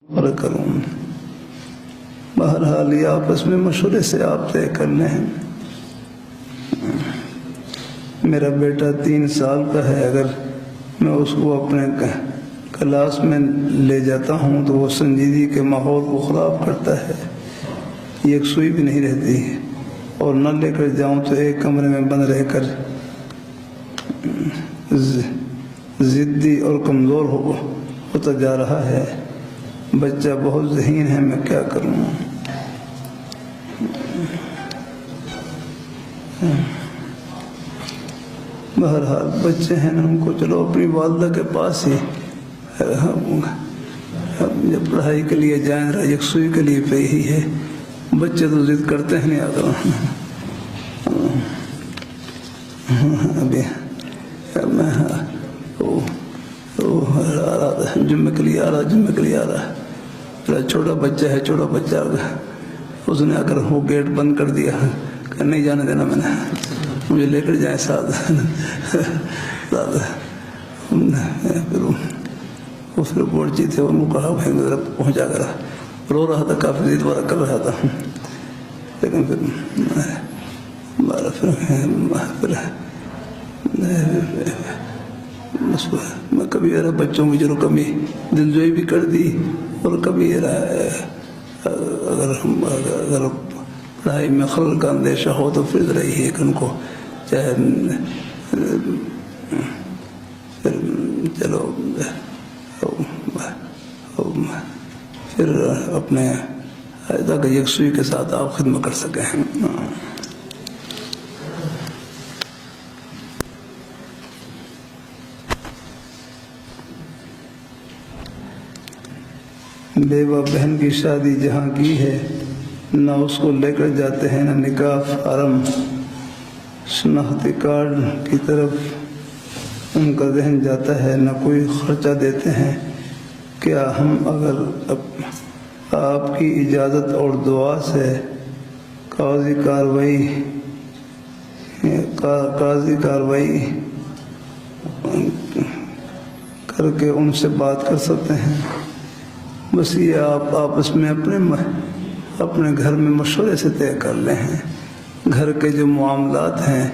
طرح کروں. بہرحال یہ آپس میں مشورے سے آپ طے کرنے ہیں. میرا بیٹا 3 سال کا ہے, اگر میں اس کو اپنے کلاس میں لے جاتا ہوں تو وہ سنجیدگی کے ماحول کو خراب کرتا ہے، ایک سوئی بھی نہیں رہتی، اور نہ لے کر جاؤں تو ایک کمرے میں بند رہ کر ضدی اور کمزور ہوتا جا رہا ہے۔ بچہ بہت ذہین ہے، میں کیا کروں؟ بہرحال بچے ہیں نا، ان کو چلو اپنی والدہ کے پاس ہی، جب پڑھائی کے لیے جائیں رہا یکسوئی کے لیے پہ ہی ہے، بچے تو ضد کرتے ہیں نہیں آتا۔ ابھی میں آ رہا تھا جمعے کے لیے آ رہا میرا چھوٹا بچہ ہے، چھوٹا بچہ اس نے اگر وہ گیٹ بند کر دیا کہ نہیں جانے دینا، میں نے مجھے لے کر جائیں ساتھ۔ پھر بورچی تھے، ان کو کہا بھائی میرا پہنچا کر، رو رہا تھا، کافی ضد وغیرہ کر رہا تھا، لیکن میں کبھی بچوں کی ضرور کمی دلجوئی بھی کر دی، اور کبھی اگر پڑھائی میں خلل کا اندیشہ ہو تو پھر ذرا ہی کہ ان کو چاہے چلو پھر اپنے تاکہ یکسوئی کے ساتھ آپ خدمت کر سکیں۔ بیوہ بہن کی شادی جہاں کی ہے، نہ اس کو لے کر جاتے ہیں، نہ نکاح فارم شناختی کارڈ کی طرف ان کا ذہن جاتا ہے، نہ کوئی خرچہ دیتے ہیں۔ کیا ہم اگر آپ کی اجازت اور دعا سے قاضی کارروائی کر کے ان سے بات کر سکتے ہیں؟ بس یہ آپ آپس میں اپنے گھر میں مشورے سے طے کر لیں۔ گھر کے جو معاملات ہیں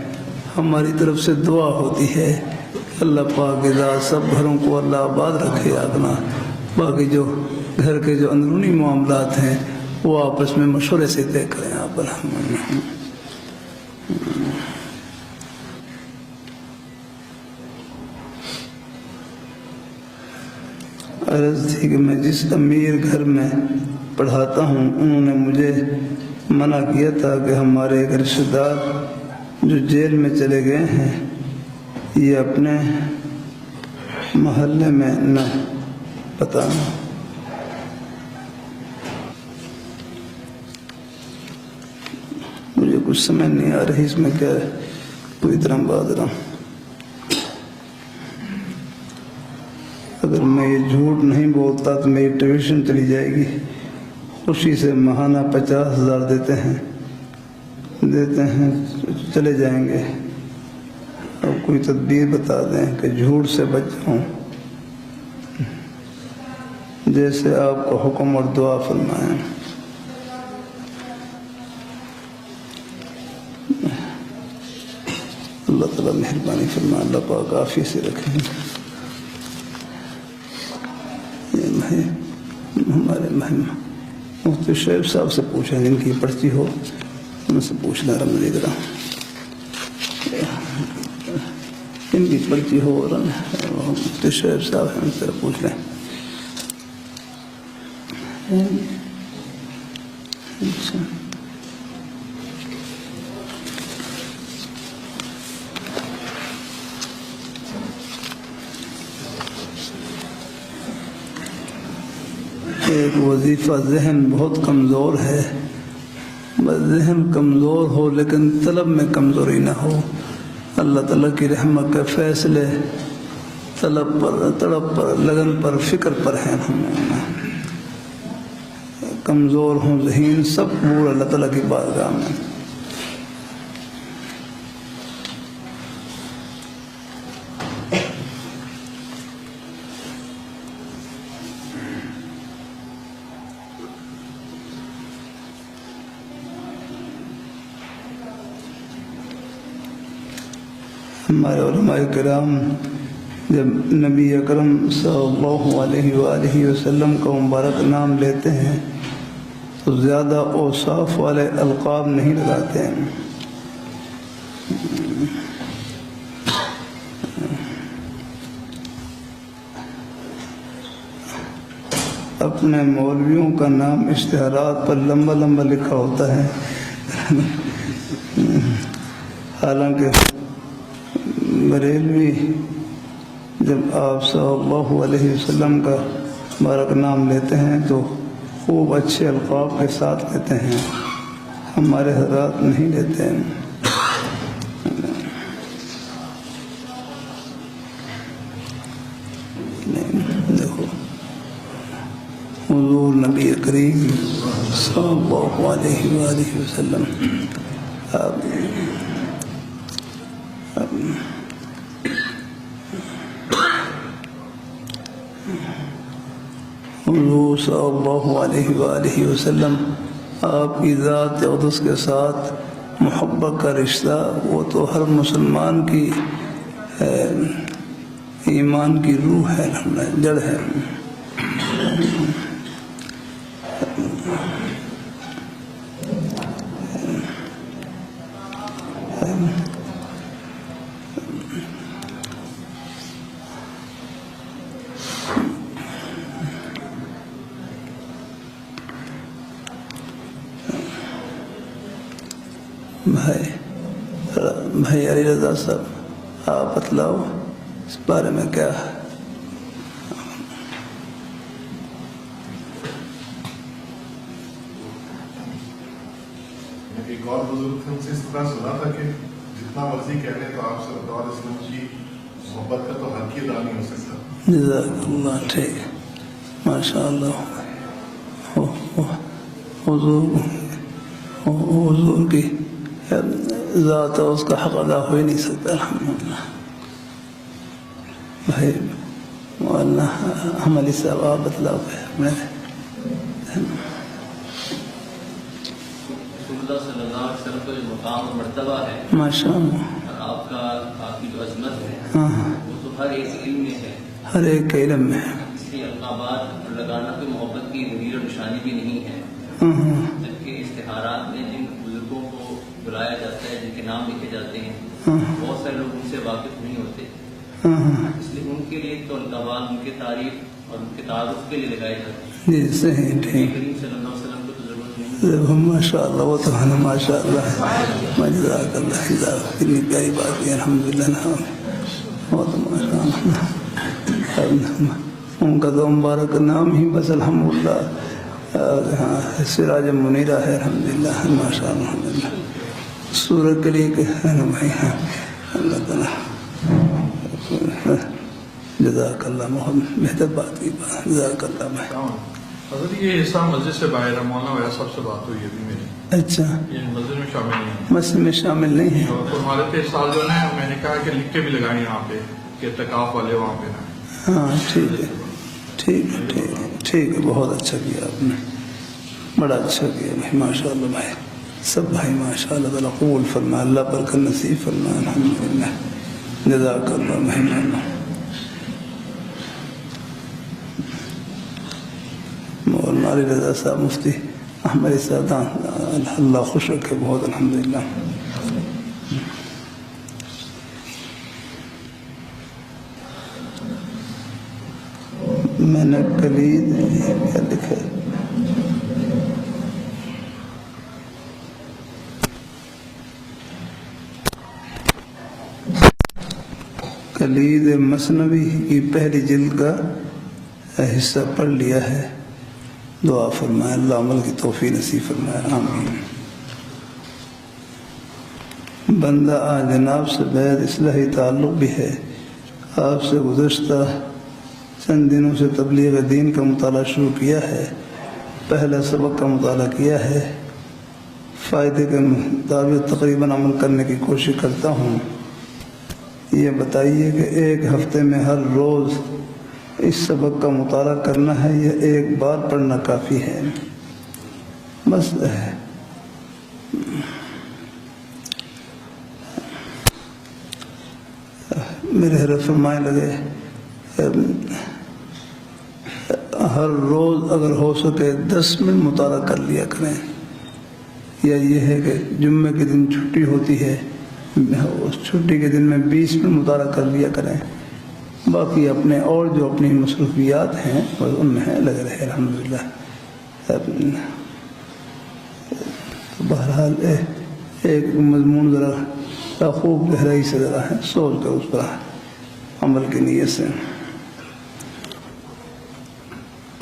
ہماری طرف سے دعا ہوتی ہے، اللہ پاک ذات سب گھروں کو اللہ آباد رکھے اپنا، باقی جو گھر کے جو اندرونی معاملات ہیں وہ آپس میں مشورے سے طے کریں آپ۔ عرض تھی کہ میں جس امیر گھر میں پڑھاتا ہوں انہوں نے مجھے منع کیا تھا کہ ہمارے ایک رشتہ دار جو جیل میں چلے گئے ہیں یہ اپنے محلے میں نہ بتانا۔ مجھے کچھ سمجھ نہیں آ رہی اس میں کیا ہے، پوری طرح بات رہا ہوں۔ اگر میں یہ جھوٹ نہیں بولتا تو میری ٹیوشن چلی جائے گی۔ خوشی سے ماہانہ 50,000 دیتے ہیں، چلے جائیں گے۔ اب کوئی تدبیر بتا دیں کہ جھوٹ سے بچ جاؤں، جیسے آپ کو حکم اور دعا فرمائیں۔ اللہ تعالیٰ مہربانی فرمائے، اللہ پاک عافیت سے رکھیں۔ ہمارے مفتی شعیب صاحب سے پوچھیں، جن کی پرچی ہو ان سے پوچھنا، ان کی پرچی ہو مفتی شعیب صاحب ہیں، ان سے پوچھ لیں۔ ایک وظیفہ ذہن بہت کمزور ہے، بس ذہن کمزور ہو لیکن طلب میں کمزوری نہ ہو۔ اللہ تعالیٰ کی رحمت کے فیصلے طلب پر، تڑپ پر، لگن پر، فکر پر ہیں۔ ہم کمزور ہوں، ذہین سب پورا اللہ تعالیٰ کی بارگاہ میں۔ ہمارے علماء کرام جب نبی اکرم صلی اللہ علیہ وآلہ وسلم کا مبارک نام لیتے ہیں تو زیادہ اوصاف والے القاب نہیں لگاتے ہیں. اپنے مولویوں کا نام اشتہارات پر لمبا لمبا لکھا ہوتا ہے، حالانکہ بریلوی جب آپ صلی اللہ علیہ وسلم کا مبارک نام لیتے ہیں تو خوب اچھے القاب کے ساتھ لیتے ہیں، ہمارے حضرات نہیں لیتے ہیں. دیکھو حضور نبی کریم صلی اللہ علیہ وآلہ وسلم حضور صلی اللہ علیہ وآلہ وسلم آپ کی ذات اقدس کے ساتھ محبت کا رشتہ وہ تو ہر مسلمان کی ایمان کی روح ہے، جڑ ہے. بھائی علی رضا صاحب آپ بتلاؤ اس بارے میں کیا ہے؟ ایک اور بزرگ تھے، ان سے اس طرح سنا تھا کہ جتنا مرضی کہہ لیں تو آپ صلی اللہ علیہ وسلم کی محبت کا تو حد کی ادا نہیں ہو سکتا. جزاک اللہ. ٹھیک، ماشاء اللہ. حضور کی ذات ہے، اس کا حق ادا ہو ہی نہیں سکتا. الحمدللہ. بھائی مولانا حملی صاحب آپ بتلاؤ. صلی اللہ علیہ وسلم کا جو مقام و مرتبہ ہے ماشاء اللہ، اور آپ کی جو عظمت ہے ہاں وہ تو ہر ایک علم میں ہے، ہر ایک کے علم میں ہے. اس لیے القابات لگانا کوئی محبت کی دلیل اور نشانی بھی نہیں ہے. جبکہ اشتہارات میں جن بزرگوں کو بلایا جاتا ہے، جن کے نام لکھے جاتے ہیں، بہت سارے لوگ ان سے واقف نہیں ہوتے، اس لیے ان کے لیے تو القابات ان کے تعریف اور ان کے تعارف کے لیے لگائے جاتے ہیں. جی صحیح. ٹھیک، کریم صلی اللہ علیہ وسلم کو تو ضرورت نہیں. ماشاء اللہ. وہ تو ہے نا، ماشاء اللہ. جزاک اللہ. کتنی پیاری بات ہے. الحمدللہ. وہ تو ماشاء اللہ ان کا تو مبارک نام ہی بس الحمدللہ سراج منیرہ ہے. الحمدللہ. ماشاء اللہ. الحمدللہ. سورہ کے لیے ہے نا بھائی. اللہ تعالیٰ جزاک اللہ. بہت بہتر بات کی بات. جزاک اللہ بھائی. حضرت یہ حصہ مسجد سے باہر ہے، مولانا ویا صاحب سے بات ہوئی ہے ابھی میری. اچھا، یہ مسجد میں شامل نہیں ہے. مسجد میں شامل نہیں ہے. اور ہمارے پہ سال جو ہے میں نے کہا کہ لکھ کے بھی لگائیں یہاں پہ کہ اعتکاف والے وہاں پہ نا. ہاں ٹھیک ہے. ٹھیک ہے. ٹھیک ہے. ٹھیک ہے. بہت اچھا کیا آپ نے، بڑا اچھا کیا بھائی. ماشاء اللہ بھائی. سب بھائی ماشاء اللہ تعالیٰ قبول فرما، اللہ برکت نصیب فرما. الحمدللہ. جزاک اللہ بھائی. مولانا علی رضا صاحب مفتی احمد سعدان اللہ خوش رکھے بہت. الحمدللہ. میں نے کلید کیا لکھا ہے؟ کلید مثنوی کی پہلی جلد کا حصہ پڑھ لیا ہے. دعا فرمائے اللہ عمل کی توفیق نصیب فرمائے. آمین. بندہ آج جناب سے بغیر اصلاحی تعلق بھی ہے. آپ سے گزشتہ چند دنوں سے تبلیغ دین کا مطالعہ شروع کیا ہے. پہلا سبق کا مطالعہ کیا ہے. فائدے کے مطابق تقریباً عمل کرنے کی کوشش کرتا ہوں. یہ بتائیے کہ ایک ہفتے میں ہر روز اس سبق کا مطالعہ کرنا ہے یا ایک بار پڑھنا کافی ہے؟ مسئلہ ہے. میرے حضرت فرمائے لگے ہر روز اگر ہو سکے 10 منٹ مطالعہ کر لیا کریں، یا یہ ہے کہ جمعے کے دن چھٹی ہوتی ہے، اس چھٹی کے دن میں 20 منٹ مطالعہ کر لیا کریں، باقی اپنے اور جو اپنی مصروفیات ہیں ان میں لگے رہے الحمدللہ۔ بہرحال ایک مضمون ذرا خوب گہرائی سے ذرا ہے، سوچ کر اس پر عمل کی نیت سے۔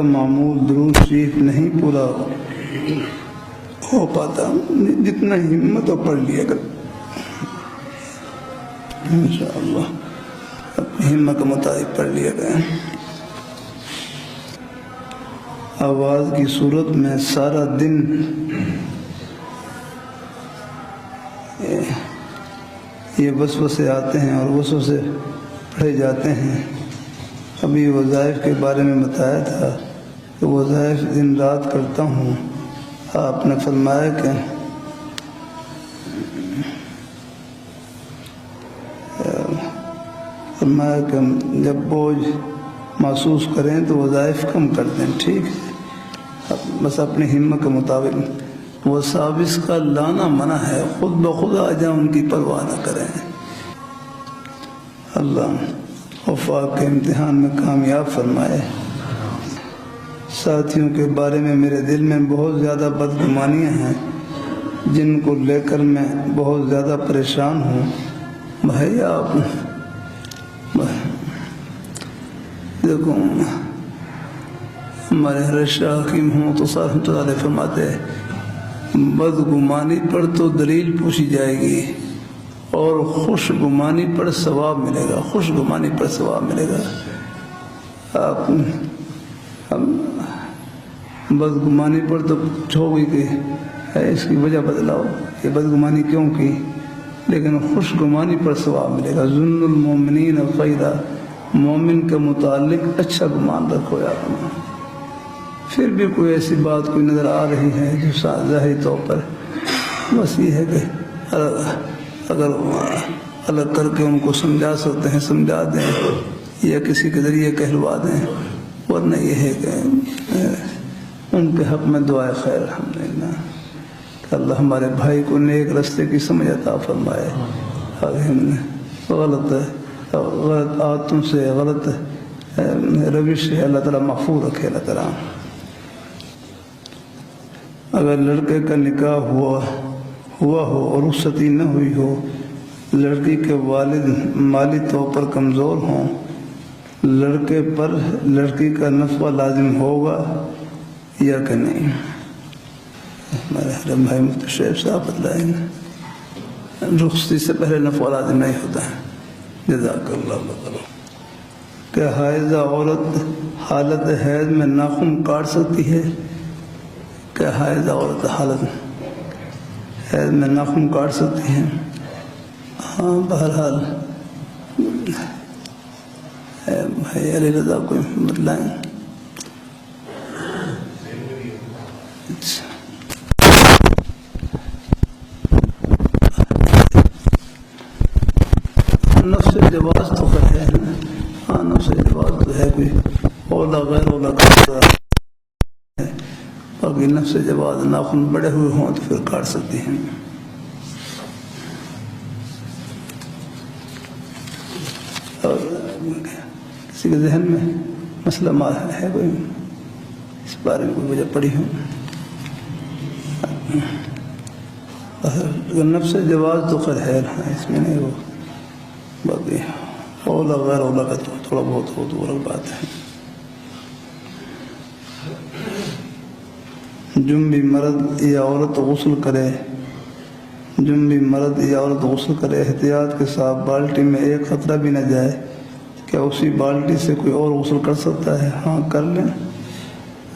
معمول درود شریف نہیں پورا ہو پاتا، جتنا ہمت ہو پڑھ لیا کر انشاءاللہ، اپنی ہمت کے مطابق پڑھ لیا کریں۔ آواز کی صورت میں سارا دن یہ وسوسے آتے ہیں اور وسوسے پڑھے جاتے ہیں۔ ابھی وظائف کے بارے میں بتایا تھا کہ وظائف دن رات کرتا ہوں۔ آپ نے فرمایا کہ جب بوجھ محسوس کریں تو وظائف کم کر دیں، ٹھیک ہے، بس اپنی ہمت کے مطابق۔ وہ سابس کا لانا منع ہے، خود بخود آ جائیں، ان کی پرواہ نہ کریں۔ اللہ وفاق کے امتحان میں کامیاب فرمائے۔ ساتھیوں کے بارے میں میرے دل میں بہت زیادہ بدگمانیاں ہیں جن کو لے کر میں بہت زیادہ پریشان ہوں۔ بھائی آپ دیکھو، ہمارے حضرت شاہ حکیم محمد رحمۃ اللہ علیہ فرماتے ہیں بدگمانی پر تو دلیل پوچھی جائے گی اور خوش گمانی پر ثواب ملے گا، خوش گمانی پر ثواب ملے گا۔ آپ بدگمانی پر تو پوچھو گی کہ اس کی وجہ بدلاؤ، یہ بدگمانی کیوں کی، لیکن خوش گمانی پر ثواب ملے گا۔ ظن المومنین خیرا، مومن کے متعلق اچھا گمان رکھو یا اپنا۔ پھر بھی کوئی ایسی بات کوئی نظر آ رہی ہے جو ظاہری طور پر بس یہ ہے کہ اگر الگ کر کے ان کو سمجھا سکتے ہیں سمجھا دیں یا کسی کے ذریعے کہلوا دیں، ورنہ یہ ہے کہ ان کے حق میں دعائے خیر الحمدللہ کہ اللہ ہمارے بھائی کو نیک رستے کی سمجھ عطا فرمائے، غلط عادتوں سے غلط روش سے اللہ تعالیٰ محفوظ رکھے اللہ تعالیٰ۔ اگر لڑکے کا نکاح ہوا ہو اور رخصتی نہ ہوئی ہو، لڑکی کے والد مالی طور پر کمزور ہوں، لڑکے پر لڑکی کا نفقہ لازم ہوگا یا کہ نہیں؟ ہمارے حرم بھائی مفتی شعیب صاحب بتلائیں گے۔ رخصتی سے پہلے نفقہ لازم نہیں ہوتا ہے، جزاک اللہ خیر۔ کہ حائضہ عورت حالت حیض میں ناخن کاٹ سکتی ہے؟ کہ حائضہ عورت حالت حیض میں ناخن کاٹ سکتی ہیں؟ ہاں، بہرحال بھائی علی رضا کوئی بتلائیں۔ نفس جواز تو ہے، ہاں نفس جواز تو ہے، کوئی اولا غیر اولا کا ہے، باقی نفس جواز ناخن بڑے ہوئے ہوں تو پھر کاٹ سکتی ہیں۔ اور کسی کے ذہن میں مسئلہ ہے کوئی اس بارے میں کوئی وجہ پڑی ہو؟ نفس جواز تو خیر ہے، اس میں نہیں، وہ باقی اولا غیر اولا کا تو تھوڑا بہت ہو تو الگ بات ہے۔ جنبی مرد یا عورت غسل کرے، جنبی مرد یا عورت غسل کرے، احتیاط کے ساتھ بالٹی میں ایک قطرہ بھی نہ جائے، کیا اسی بالٹی سے کوئی اور غسل کر سکتا ہے؟ ہاں کر لیں،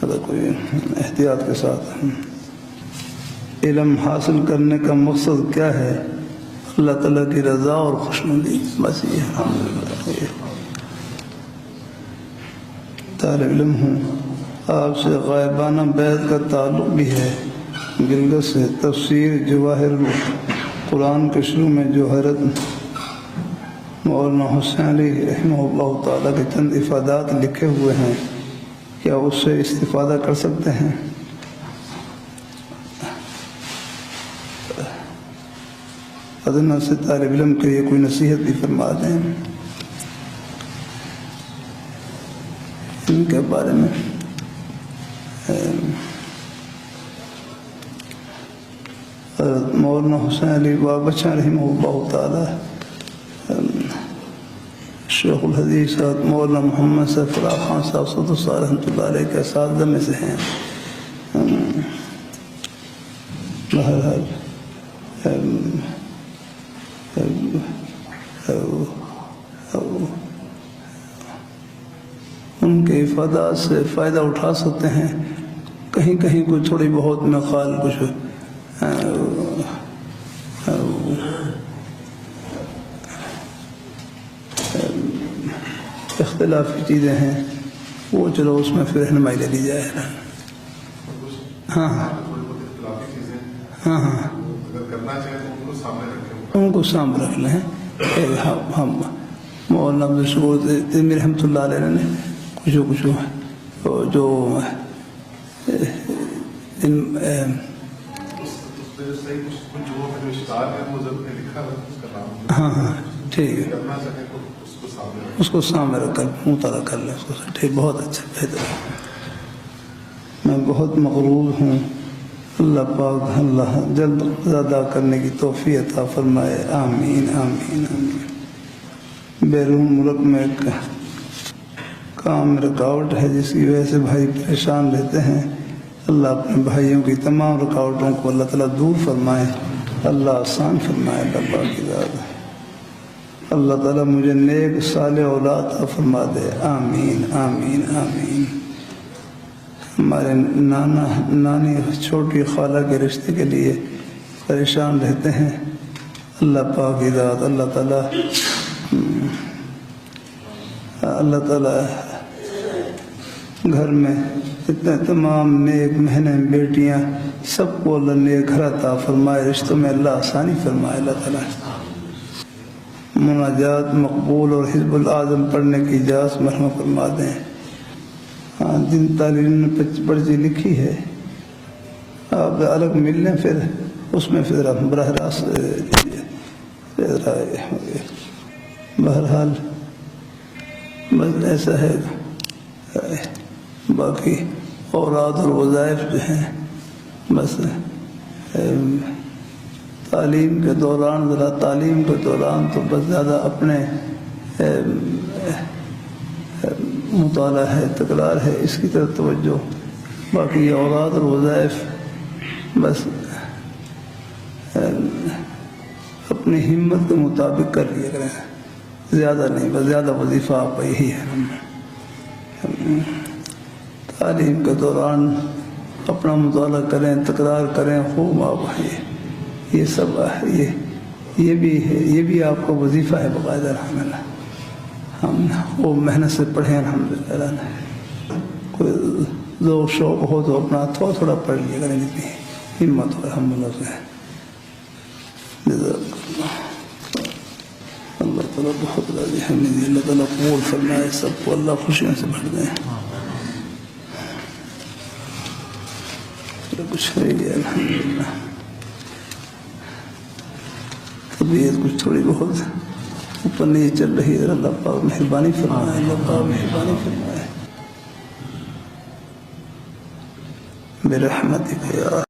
اگر کوئی احتیاط کے ساتھ۔ علم حاصل کرنے کا مقصد کیا ہے؟ اللہ تعالیٰ کی رضا اور خوشنودی، بس یہ الحمدللہ۔ طالب علم ہوں، آپ سے غائبانہ بیعت کا تعلق بھی ہے، گلگت سے۔ تفسیر جواہر القرآن کے شروع میں جو حضرت مولانا حسین علی رحمہ اللہ تعالیٰ کے چند افادات لکھے ہوئے ہیں، کیا اس سے استفادہ کر سکتے ہیں؟ ادنا سے طالب علم کے لیے کوئی نصیحت بھی فرما دیں ان کے بارے میں۔ حضرت مولانا حسین علی بابچہ رحمہ اللہ تعالیٰ شیخ الحدیث حضرت مولانا محمد سیف اللہ خان صاحب صدر صاحب رحمۃ اللہ علیہ کے اساتذہ میں سے ہیں۔ بہرحال ان کے افادات سے فائدہ اٹھا سکتے ہیں، کہیں کہیں کوئی تھوڑی بہت مقال کچھ اختلافی چیزیں ہیں، وہ چلو اس میں پھر رہنمائی لے لی جائے۔ ہاں ہاں تھوڑی بہت اختلافی چیزیں ہاں ہاں اگر کرنا چاہیں تو ان کو سامنے رکھیں۔ ان کو سامنے رکھ لیں۔ ہم مولانا عبد الشکور تیمی رحمۃ اللہ علیہ نے کچھ جو اس پہ جو صحیح کچھ جو اشتہار ہے وہ ضرور لکھا ہے اس کا نام، ہاں ہاں ٹھیک ہے، کرنا چاہیں تو اس کو سامنے رکھیں۔ اس کو سامنے رکھ کر مطالعہ کر لیں اس کو۔ ٹھیک، بہت اچھا، بہتر۔ میں بہت مغرور ہوں، اللہ پاک اللہ جلد ادا کرنے کی توفیق عطا فرمائے، آمین آمین آمین۔ بیرون ملک میں کام میں رکاوٹ ہے جس کی وجہ سے بھائی پریشان رہتے ہیں، اللہ اپنے بھائیوں کی تمام رکاوٹوں کو اللہ تعالیٰ دور فرمائے، اللہ آسان فرمائے، اللہ پاک کی ذات۔ اللہ تعالیٰ مجھے نیک صالح اولاد عطا فرما دے، آمین آمین آمین۔ ہمارے نانا نانی چھوٹی خالہ کے رشتے کے لیے پریشان رہتے ہیں، اللہ پاک کی ذات، اللہ تعالیٰ گھر میں اتنے تمام نیک بہنیں بیٹیاں سب کو اللہ نیک گھر عطا فرمائے، رشتوں میں اللہ آسانی فرمائے، اللہ تعالیٰ مناجات مقبول اور حزب الاعظم پڑھنے کی اجازت مرحمت فرما دیں۔ ہاں، جن تعلیم نے پرچی لکھی ہے آپ الگ مل لیں، پھر اس میں پھر آپ براہ راست بہرحال بس ایسا ہے۔ باقی اوراد اور وظائف جو ہیں بس تعلیم کے دوران تو بس زیادہ اپنے مطالعہ ہے، تکرار ہے، اس کی طرف توجہ، باقی اوراد اور وظائف بس اپنی ہمت کے مطابق کر لیا کریں، زیادہ نہیں، بس زیادہ وظیفہ آپ کا یہی ہے۔ تعلیم کے دوران اپنا مطالعہ کریں، تکرار کریں، خوب آپ یہ سب یہ بھی آپ کا وظیفہ ہے باقاعدہ۔ الحمدللہ ہم وہ محنت سے پڑھیں، الحمدللہ۔ کوئی ذوق شوق ہو تو اپنا تھوڑا تھوڑا پڑھ لیا کریں، جتنی ہمت ہو الحمدللہ سے۔ اللہ تعالیٰ بہت راضی ہے، اللہ تعالیٰ قبول فرمائے، سب کو اللہ خوشیوں سے بھر دیں۔ کچھ ہے گیا الحمدللہ، طبیعت کچھ تھوڑی بہت اوپر نہیں چل رہی ہے، اللہ پاک مہربانی فرمائے، اللہ پاک مہربانی فرمائے، برحمتک یا